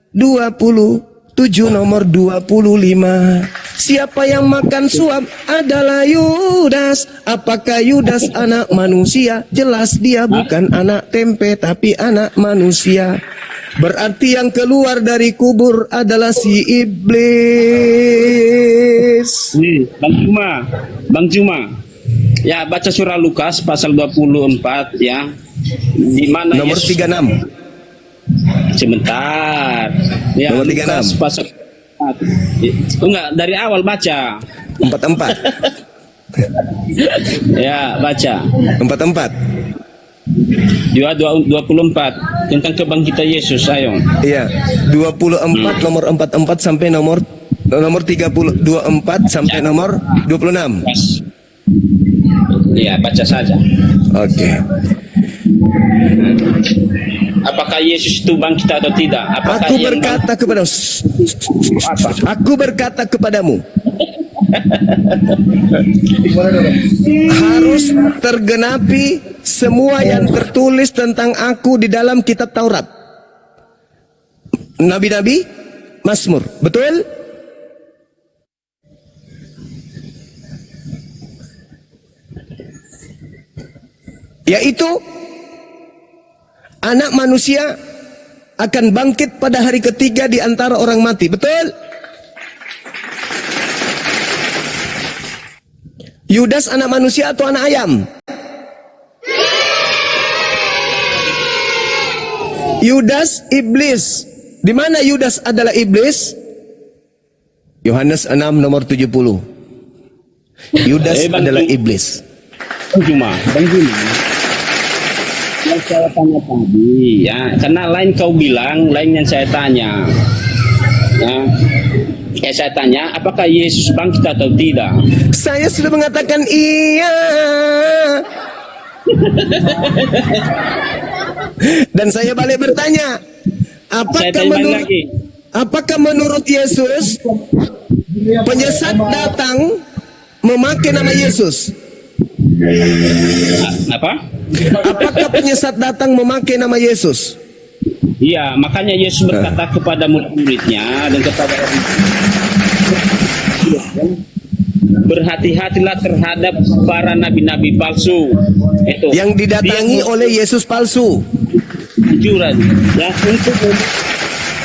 27 nomor 25. Siapa yang makan suap adalah Yudas. Apakah Yudas anak manusia? Jelas dia bukan anak tempe tapi anak manusia. Berarti yang keluar dari kubur adalah si iblis. Bang Juma. Ya, baca surah Lukas pasal 24 ya. Di mana Nomor Yesus, 36. Sebentar. Ya, Nomor Lukas 36. pasal 4. Enggak, dari awal baca. 44. Ya, baca. 44. 24 tentang kebangkitan Yesus, ayo. Iya, 24 nomor 44 sampai nomor 30, 24 sampai nomor 26. Iya, baca saja. Oke. Apakah Yesus itu bangkit atau tidak? Apakah Aku yang berkata kepadamu. Aku berkata kepadamu. Harus tergenapi semua yang tertulis tentang aku di dalam kitab Taurat. Nabi-nabi, Mazmur. Betul? Yaitu anak manusia akan bangkit pada hari ketiga di antara orang mati. Betul? Yudas anak manusia atau anak ayam? Yudas iblis. Di mana Yudas adalah iblis? Yohanes 6 nomor 70. Yudas adalah iblis. Bang Juma. Yang saya tanya tadi, ya, karena lain kau bilang, lain yang saya tanya. Ya, saya tanya, apakah Yesus bangkit atau tidak? Saya sudah mengatakan iya. Dan saya balik bertanya, apakah menurut Yesus penyesat datang memakai nama Yesus? Apa? Apakah penyesat datang memakai nama Yesus? Iya, makanya Yesus berkata kepada murid-muridnya dan kepada berhati-hatilah terhadap para nabi-nabi palsu. Itu Yang didatangi oleh Yesus palsu. Jujuran, ya, untuk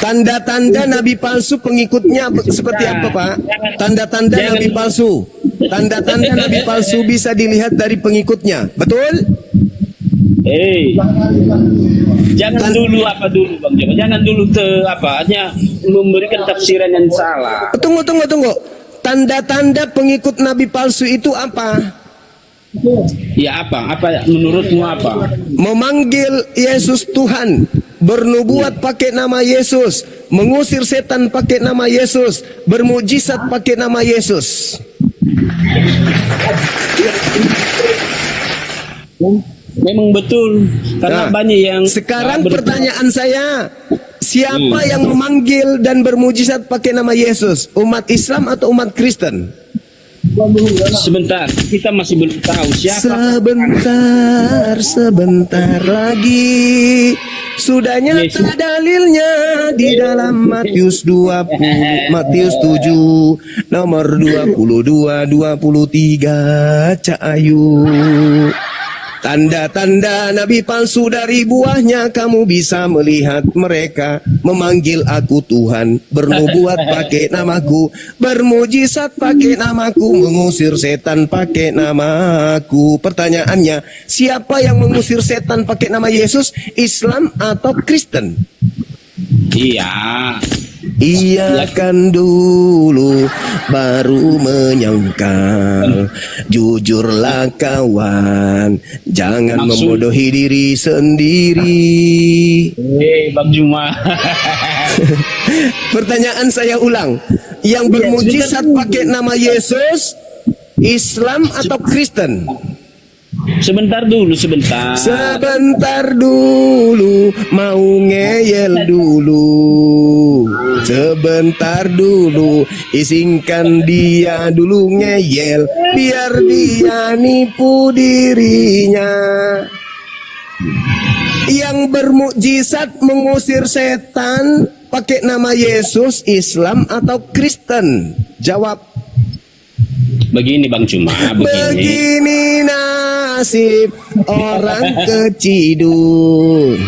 Tanda-tanda nabi palsu pengikutnya seperti apa, Pak? Tanda-tanda nabi palsu. Tanda-tanda nabi palsu bisa dilihat dari pengikutnya. Betul? Jangan dulu Bang Joko. Jangan dulu hanya memberikan tafsiran yang salah. Tunggu. Tanda-tanda pengikut nabi palsu itu apa? Ya apa? Apa menurutmu apa? Memanggil Yesus Tuhan, bernubuat pakai nama Yesus, mengusir setan pakai nama Yesus, bermujizat pakai nama Yesus. Memang betul. Karena Nah, banyak yang sekarang ber- pertanyaan saya, siapa yang memanggil dan bermujizat pakai nama Yesus? Umat Islam atau umat Kristen? Sebentar, kita masih belum tahu siapa. Sebentar lagi sudah nyata dalilnya di dalam Matius 20, Matius 7 nomor 22 23 Cak Ayu. Tanda-tanda nabi palsu dari buahnya kamu bisa melihat mereka memanggil aku Tuhan, bernubuat pakai namaku, bermujizat pakai namaku, mengusir setan pakai namaku. Pertanyaannya, siapa yang mengusir setan pakai nama Yesus? Islam atau Kristen? Iya. Ia kan dulu baru menyangkal. Jujurlah kawan, jangan membodohi diri sendiri. Bang Juma. Pertanyaan saya ulang, yang bermujizat pakai nama Yesus, Islam atau Kristen? Sebentar dulu, sebentar. Sebentar dulu, mau ngeyel dulu. Sebentar dulu, isingkan dia dulu ngeyel, biar dia nipu dirinya. Yang bermukjizat mengusir setan pakai nama Yesus, Islam atau Kristen? Jawab. Begini Bang Juma, Begini nasib orang keciduk,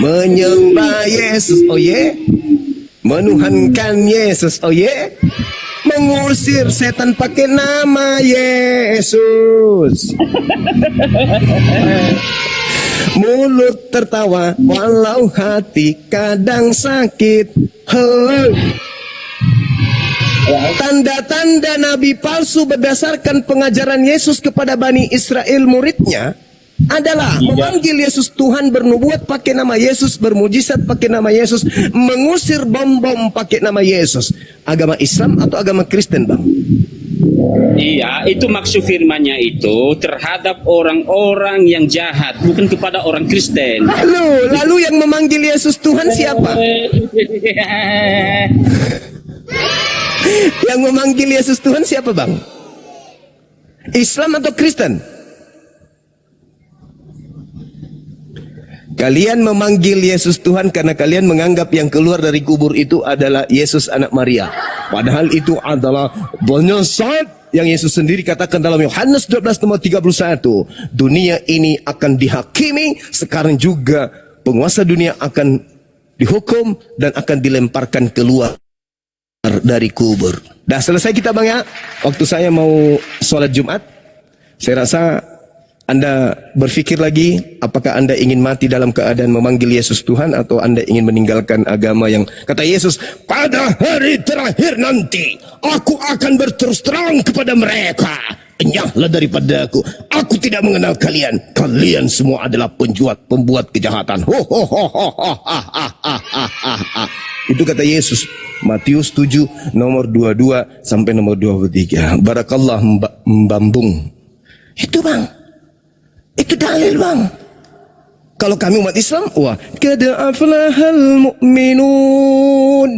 menyembah Yesus, oh ye, menuhankan Yesus, oh ye, mengusir setan pakai nama Yesus. Mulut tertawa walau hati kadang sakit. Hei. Tanda-tanda nabi palsu berdasarkan pengajaran Yesus kepada Bani Israel muridnya adalah memanggil Yesus Tuhan, bernubuat pakai nama Yesus, bermujizat pakai nama Yesus, mengusir bom-bom pakai nama Yesus. Agama Islam atau agama Kristen, Bang? Iya, itu maksud firmannya itu terhadap orang-orang yang jahat, bukan kepada orang Kristen. Lalu yang memanggil Yesus Tuhan siapa? Yang memanggil Yesus Tuhan siapa, Bang? Islam atau Kristen? Kalian memanggil Yesus Tuhan karena kalian menganggap yang keluar dari kubur itu adalah Yesus anak Maria. Padahal itu adalah penyesat yang Yesus sendiri katakan dalam Yohanes 12 nomor 31. Dunia ini akan dihakimi, sekarang juga penguasa dunia akan dihukum dan akan dilemparkan keluar dari kubur. Dah selesai kita, Bang, ya. Waktu saya mau sholat Jumat, saya rasa Anda berpikir lagi, apakah Anda ingin mati dalam keadaan memanggil Yesus Tuhan atau Anda ingin meninggalkan agama yang kata Yesus, pada hari terakhir nanti aku akan berterus terang kepada mereka, enyahlah daripada aku tidak mengenal kalian, kalian semua adalah pembuat kejahatan. Itu kata Yesus, Matius 7 nomor 22 sampai nomor 23. Barakallah Mbambung. Itu, Bang, itu dalil, Bang. Kalau kami umat Islam, wah, qad aflahal mu'minun,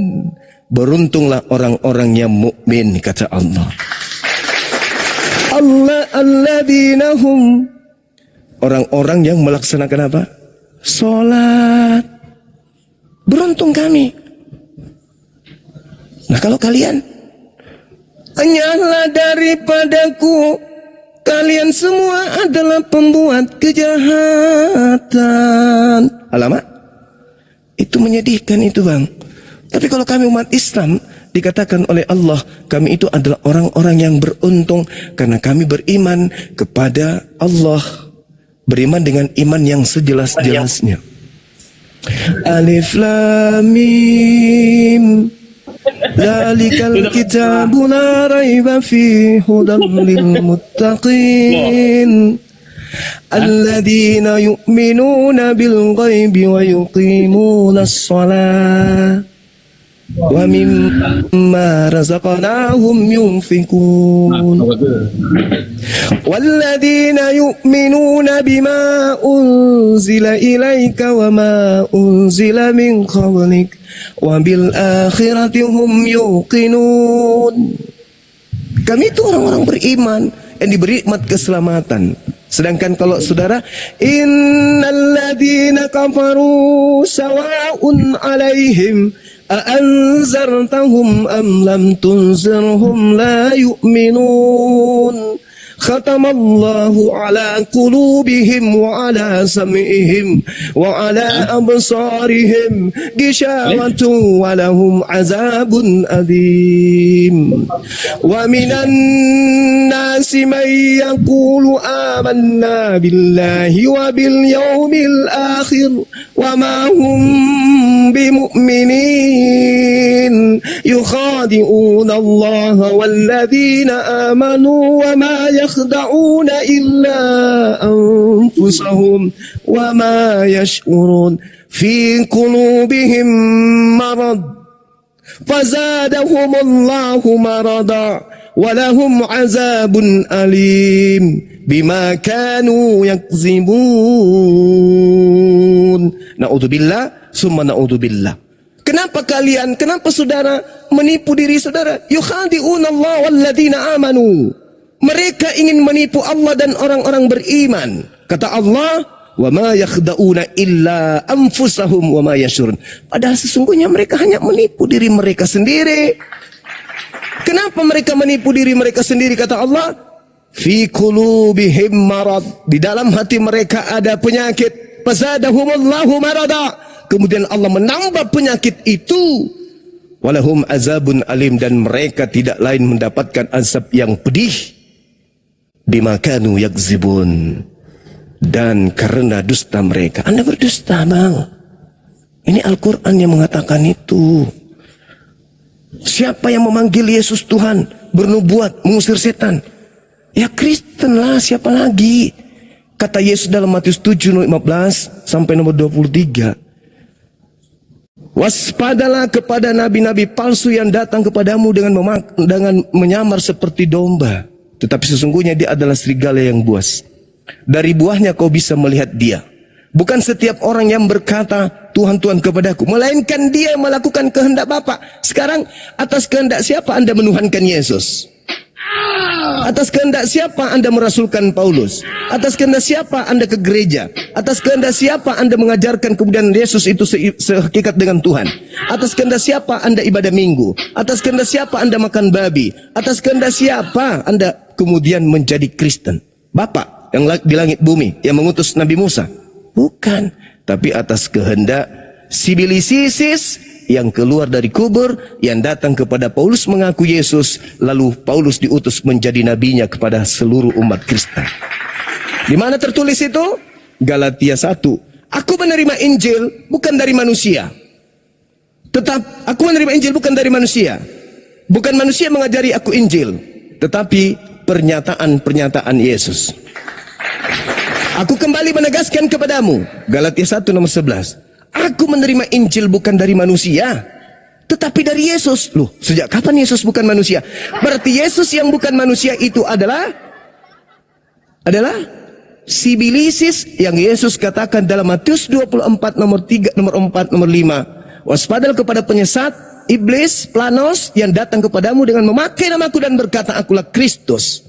beruntunglah orang-orang yang mukmin, kata Allah. Alladzina hum, orang-orang yang melaksanakan apa? Salat. Beruntung kami. Nah, kalau kalian, hanyalah daripadaku, kalian semua adalah pembuat kejahatan. Alamak, itu menyedihkan itu, Bang. Tapi kalau kami umat Islam, dikatakan oleh Allah, kami itu adalah orang-orang yang beruntung karena kami beriman kepada Allah, beriman dengan iman yang sejelas-jelasnya. Alif Lam Mim, Zalikal kitabu la raiba fihi hudan lil muttaqin alladzina yu'minuna bil ghaibi wa yuqimuna shalah. wa mimma razaqnahum yunfikun. Walladzina yu'minuna bima unzila ilaika wa ma unzila min qablik wa bil akhirati hum yuqinun. Kami itu orang-orang beriman yang diberi nikmat keselamatan. Sedangkan kalau saudara, innalladzina kafaru sawa'un 'alaihim a'anzartahum am lam tunzirhum la yu'minun. Khatamallahu ala qulubihim wa ala sam'ihim wa ala absarihim ghishawatun wa lahum azabun adim. Wa minan nasi man yaqulu amanna billahi wa bil yawmil akhir wa ma hum bimu'minin yukhadi'una Allah walladzina amanu wa ma yakhda'una illa anfusahum wa ma yash'urun fi qulubihim marad fazadahum Allahu marada wa lahum azabun alim bima kanu yakzibun. Na'udzubillah summa na'udzubillah. Kenapa saudara menipu diri saudara? Yukhadi'una Allah walladzina amanu. Mereka ingin menipu Allah dan orang-orang beriman. Kata Allah, wa ma yakhda'una illa anfusahum wa ma yashurun. Padahal sesungguhnya mereka hanya menipu diri mereka sendiri. Kenapa mereka menipu diri mereka sendiri? Kata Allah, fi qulubihim marad. Di dalam hati mereka ada penyakit. Fazadahumullahu marada. Kemudian Allah menambah penyakit itu. Walahum azabun alim, dan mereka tidak lain mendapatkan azab yang pedih. Bima kanu yakzibun, dan karena dusta mereka. Anda berdusta, bang. Ini Al-Quran yang mengatakan itu. Siapa yang memanggil Yesus Tuhan, bernubuat, mengusir setan? Ya Kristen lah, siapa lagi? Kata Yesus dalam Matius 7, 15 sampai nomor 23. Waspadalah kepada nabi-nabi palsu yang datang kepadamu dengan menyamar seperti domba, tetapi sesungguhnya dia adalah serigala yang buas. Dari buahnya kau bisa melihat dia. Bukan setiap orang yang berkata Tuhan, Tuhan kepadaku, melainkan dia yang melakukan kehendak Bapa. Sekarang atas kehendak siapa Anda menuhankan Yesus? Atas kehendak siapa Anda merasulkan Paulus? Atas kehendak siapa Anda ke gereja? Atas kehendak siapa Anda mengajarkan kemudian Yesus itu sehakikat dengan Tuhan? Atas kehendak siapa Anda ibadah minggu? Atas kehendak siapa Anda makan babi? Atas kehendak siapa Anda kemudian menjadi Kristen? Bapak yang di langit bumi yang mengutus Nabi Musa? Bukan. Tapi atas kehendak Sibilisis yang keluar dari kubur, yang datang kepada Paulus mengaku Yesus, lalu Paulus diutus menjadi nabinya kepada seluruh umat Kristen. Di mana tertulis itu? Galatia 1. Aku menerima Injil bukan dari manusia. Aku menerima Injil bukan dari manusia. Bukan manusia mengajari aku Injil, tetapi pernyataan-pernyataan Yesus. Aku kembali menegaskan kepadamu, Galatia 1 nomor 11. Aku menerima Injil bukan dari manusia, tetapi dari Yesus. Loh, sejak kapan Yesus bukan manusia? Berarti Yesus yang bukan manusia itu adalah Sibilisis yang Yesus katakan dalam Matius 24 nomor 3, nomor 4, nomor 5. Waspadalah kepada penyesat, iblis, planos yang datang kepadamu dengan memakai namaku dan berkata, akulah Kristus.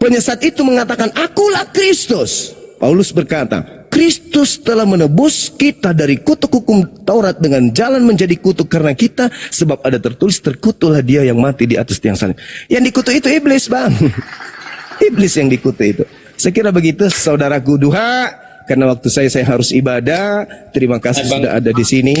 Penyesat itu mengatakan, akulah Kristus. Paulus berkata, Kristus telah menebus kita dari kutuk hukum Taurat dengan jalan menjadi kutuk karena kita, sebab ada tertulis, terkutuklah dia yang mati di atas tiang salib. Yang dikutuk itu iblis, bang. Iblis yang dikutuk itu. Saya kira begitu, saudaraku duha. Karena waktu saya harus ibadah. Terima kasih sudah ada di sini.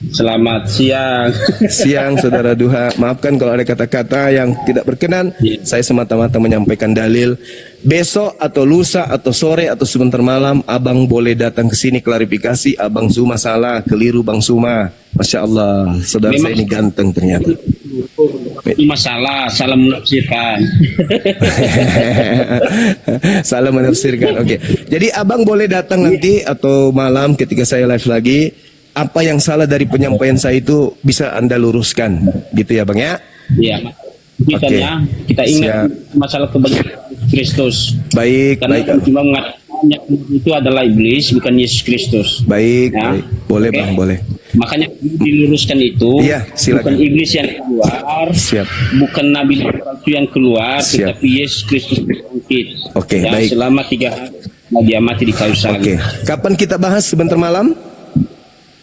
Selamat siang. Siang saudara duha. Maafkan kalau ada kata-kata yang tidak berkenan. Saya semata-mata menyampaikan dalil. Besok atau lusa atau sore atau sebentar malam, abang boleh datang ke sini klarifikasi. Abang Zuma salah, keliru bang Zuma. Masya Allah, saudara saya ini ganteng ternyata. Masalah, salah menafsirkan. Salah menafsirkan. Oke. Jadi abang boleh datang nanti atau malam ketika saya live lagi. apa yang salah dari penyampaian saya itu bisa Anda luruskan, gitu ya Bang ya? Ya, kita kita ingat masalah kebenaran Kristus. Baik, Karena baik. cuma mengatakan yang itu adalah iblis, bukan Yesus Kristus. Baik, Ya. baik. Boleh Oke. Bang, boleh. Makanya diluruskan itu, Iya, silakan. bukan iblis yang keluar, Siap. bukan nabi palsu yang keluar, Siap. tetapi Yesus Kristus bangkit. Oke, Ya, baik. selama 3 hari dia mati di kayu salib. Oke. Kapan kita bahas sebentar malam?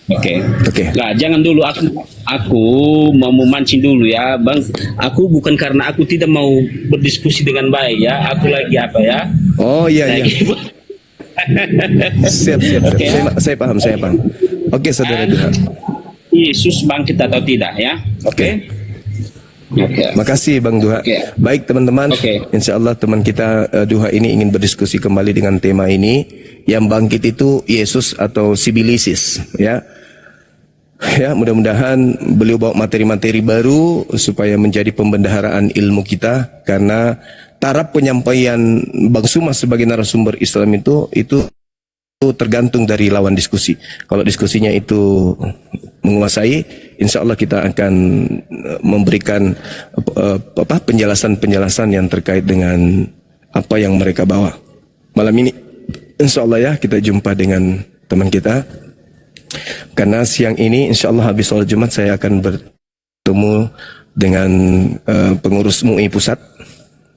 Oke. Oke. Nah, jangan dulu aku mau memancing dulu ya, Bang. Aku bukan karena aku tidak mau berdiskusi dengan baik ya. Aku lagi apa ya? Oh iya, iya. Lagi Siap, siap, siap. Oke. Saya paham, saya paham. Oke, saudara Duha. Yesus bangkit atau tidak ya? Oke. Oke. Makasih Bang Duha. Oke. Baik teman-teman, Oke. insya Allah teman kita Duha ini ingin berdiskusi kembali dengan tema ini. Yang bangkit itu Yesus atau Sibilisis, ya. Ya, mudah-mudahan beliau bawa materi-materi baru supaya menjadi pembendaharaan ilmu kita, karena taraf penyampaian Bang Suma sebagai narasumber Islam itu tergantung dari lawan diskusi. Kalau diskusinya itu menguasai, insya Allah kita akan memberikan penjelasan-penjelasan yang terkait dengan apa yang mereka bawa. Malam ini, insya Allah ya, kita jumpa dengan teman kita. Karena siang ini, insya Allah habis sholat Jumat, saya akan bertemu dengan pengurus MUI Pusat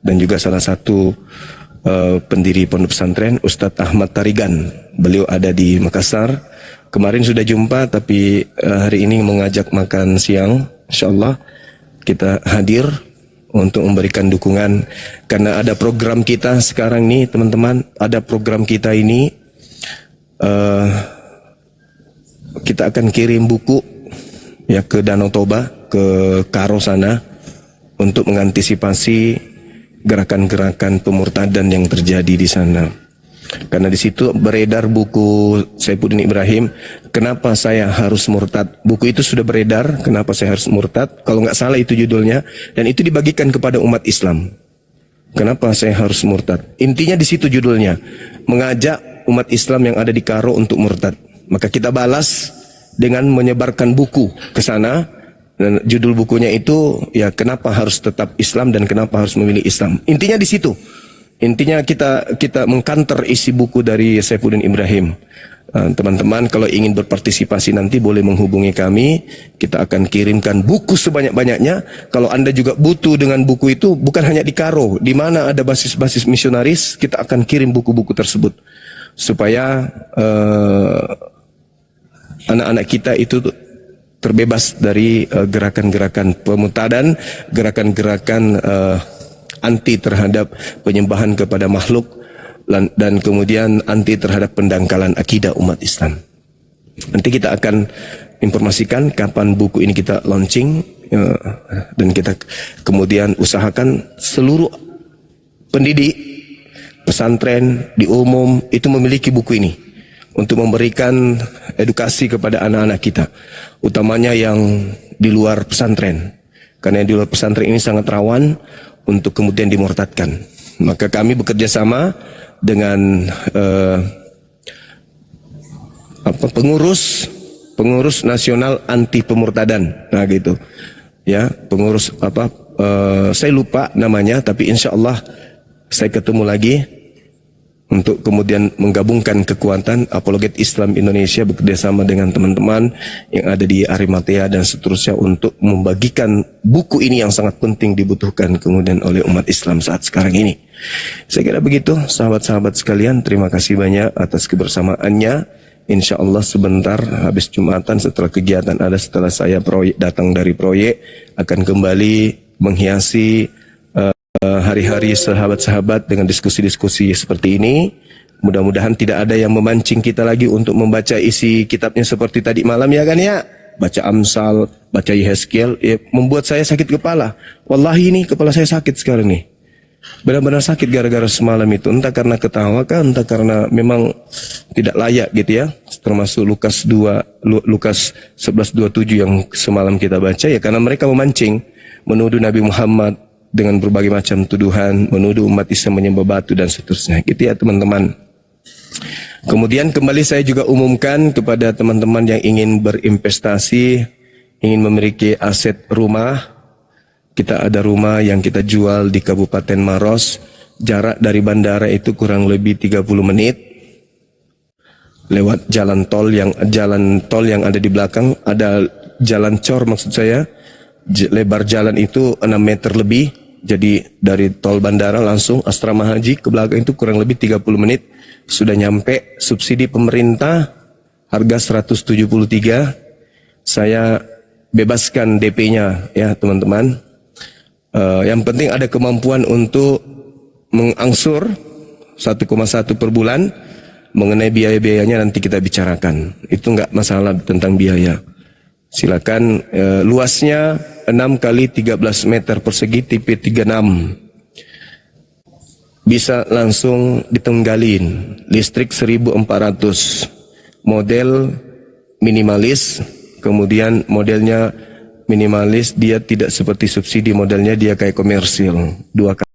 dan juga salah satu pendiri pondok pesantren, Ustadz Ahmad Tarigan. Beliau ada di Makassar. Kemarin sudah jumpa, tapi hari ini mengajak makan siang. Insya Allah kita hadir untuk memberikan dukungan, karena ada program kita sekarang nih teman-teman. Ada program kita ini, kita akan kirim buku ya ke Danau Toba, ke Karo sana, untuk mengantisipasi gerakan-gerakan pemurtadan yang terjadi di sana. Karena di situ beredar buku Saifuddin Ibrahim, Kenapa Saya Harus Murtad. Buku itu sudah beredar, Kenapa Saya Harus Murtad, kalau nggak salah itu judulnya, dan itu dibagikan kepada umat Islam. Kenapa saya harus murtad? Intinya di situ judulnya, mengajak umat Islam yang ada di Karo untuk murtad. Maka kita balas dengan menyebarkan buku ke sana, dan judul bukunya itu ya kenapa harus tetap Islam dan kenapa harus memilih Islam. Intinya di situ. Intinya kita mengkanter isi buku dari Saifuddin Ibrahim. Teman-teman kalau ingin berpartisipasi nanti boleh menghubungi kami. Kita akan kirimkan buku sebanyak-banyaknya. Kalau Anda juga butuh dengan buku itu, bukan hanya di Karo, di mana ada basis-basis misionaris, kita akan kirim buku-buku tersebut supaya anak-anak kita itu terbebas dari gerakan-gerakan pemurtadan, gerakan-gerakan anti terhadap penyembahan kepada makhluk, dan kemudian anti terhadap pendangkalan akidah umat Islam. Nanti kita akan informasikan kapan buku ini kita launching, dan kita kemudian usahakan seluruh pendidik pesantren di umum itu memiliki buku ini untuk memberikan edukasi kepada anak-anak kita, utamanya yang di luar pesantren, karena yang di luar pesantren ini sangat rawan untuk kemudian dimurtadkan. Maka kami bekerja sama dengan pengurus nasional anti pemurtadan, nah gitu ya, pengurus saya lupa namanya, tapi insya Allah saya ketemu lagi untuk kemudian menggabungkan kekuatan apologet Islam Indonesia bekerjasama dengan teman-teman yang ada di Arimatea dan seterusnya untuk membagikan buku ini yang sangat penting dibutuhkan kemudian oleh umat Islam saat sekarang ini. Saya kira begitu sahabat-sahabat sekalian, terima kasih banyak atas kebersamaannya. Insya Allah sebentar habis Jumatan setelah kegiatan ada, setelah saya datang dari proyek, akan kembali menghiasi hari-hari sahabat-sahabat dengan diskusi-diskusi seperti ini. Mudah-mudahan tidak ada yang memancing kita lagi untuk membaca isi kitabnya seperti tadi malam, ya kan ya, baca Amsal, baca Yehezkiel, ya, membuat saya sakit kepala. Wallahi ini kepala saya sakit sekarang nih, benar-benar sakit gara-gara semalam itu, entah karena ketawa kan, entah karena memang tidak layak gitu ya. Termasuk Lukas 11:27 yang semalam kita baca, ya karena mereka memancing, menuduh Nabi Muhammad dengan berbagai macam tuduhan, menuduh umat Islam menyembah batu dan seterusnya gitu ya teman-teman. Kemudian kembali saya juga umumkan kepada teman-teman yang ingin berinvestasi, ingin memiliki aset rumah. Kita ada rumah yang kita jual di Kabupaten Maros, jarak dari bandara itu kurang lebih 30 menit. Lewat jalan tol yang ada di belakang, ada jalan cor maksud saya. Lebar jalan itu 6 meter lebih. Jadi dari tol bandara langsung asrama haji ke belakang itu kurang lebih 30 menit. Sudah nyampe, subsidi pemerintah harga 173. Saya bebaskan DP-nya ya teman-teman. Yang penting ada kemampuan untuk mengangsur 1,1 per bulan. Mengenai biaya-biayanya nanti kita bicarakan. Itu enggak masalah tentang biaya. Silakan, luasnya 6 kali 13 meter persegi tipe 36. Bisa langsung ditenggalin. Listrik 1400. Model minimalis. Kemudian modelnya minimalis, dia tidak seperti subsidi, modelnya dia kayak komersil. 2 kali.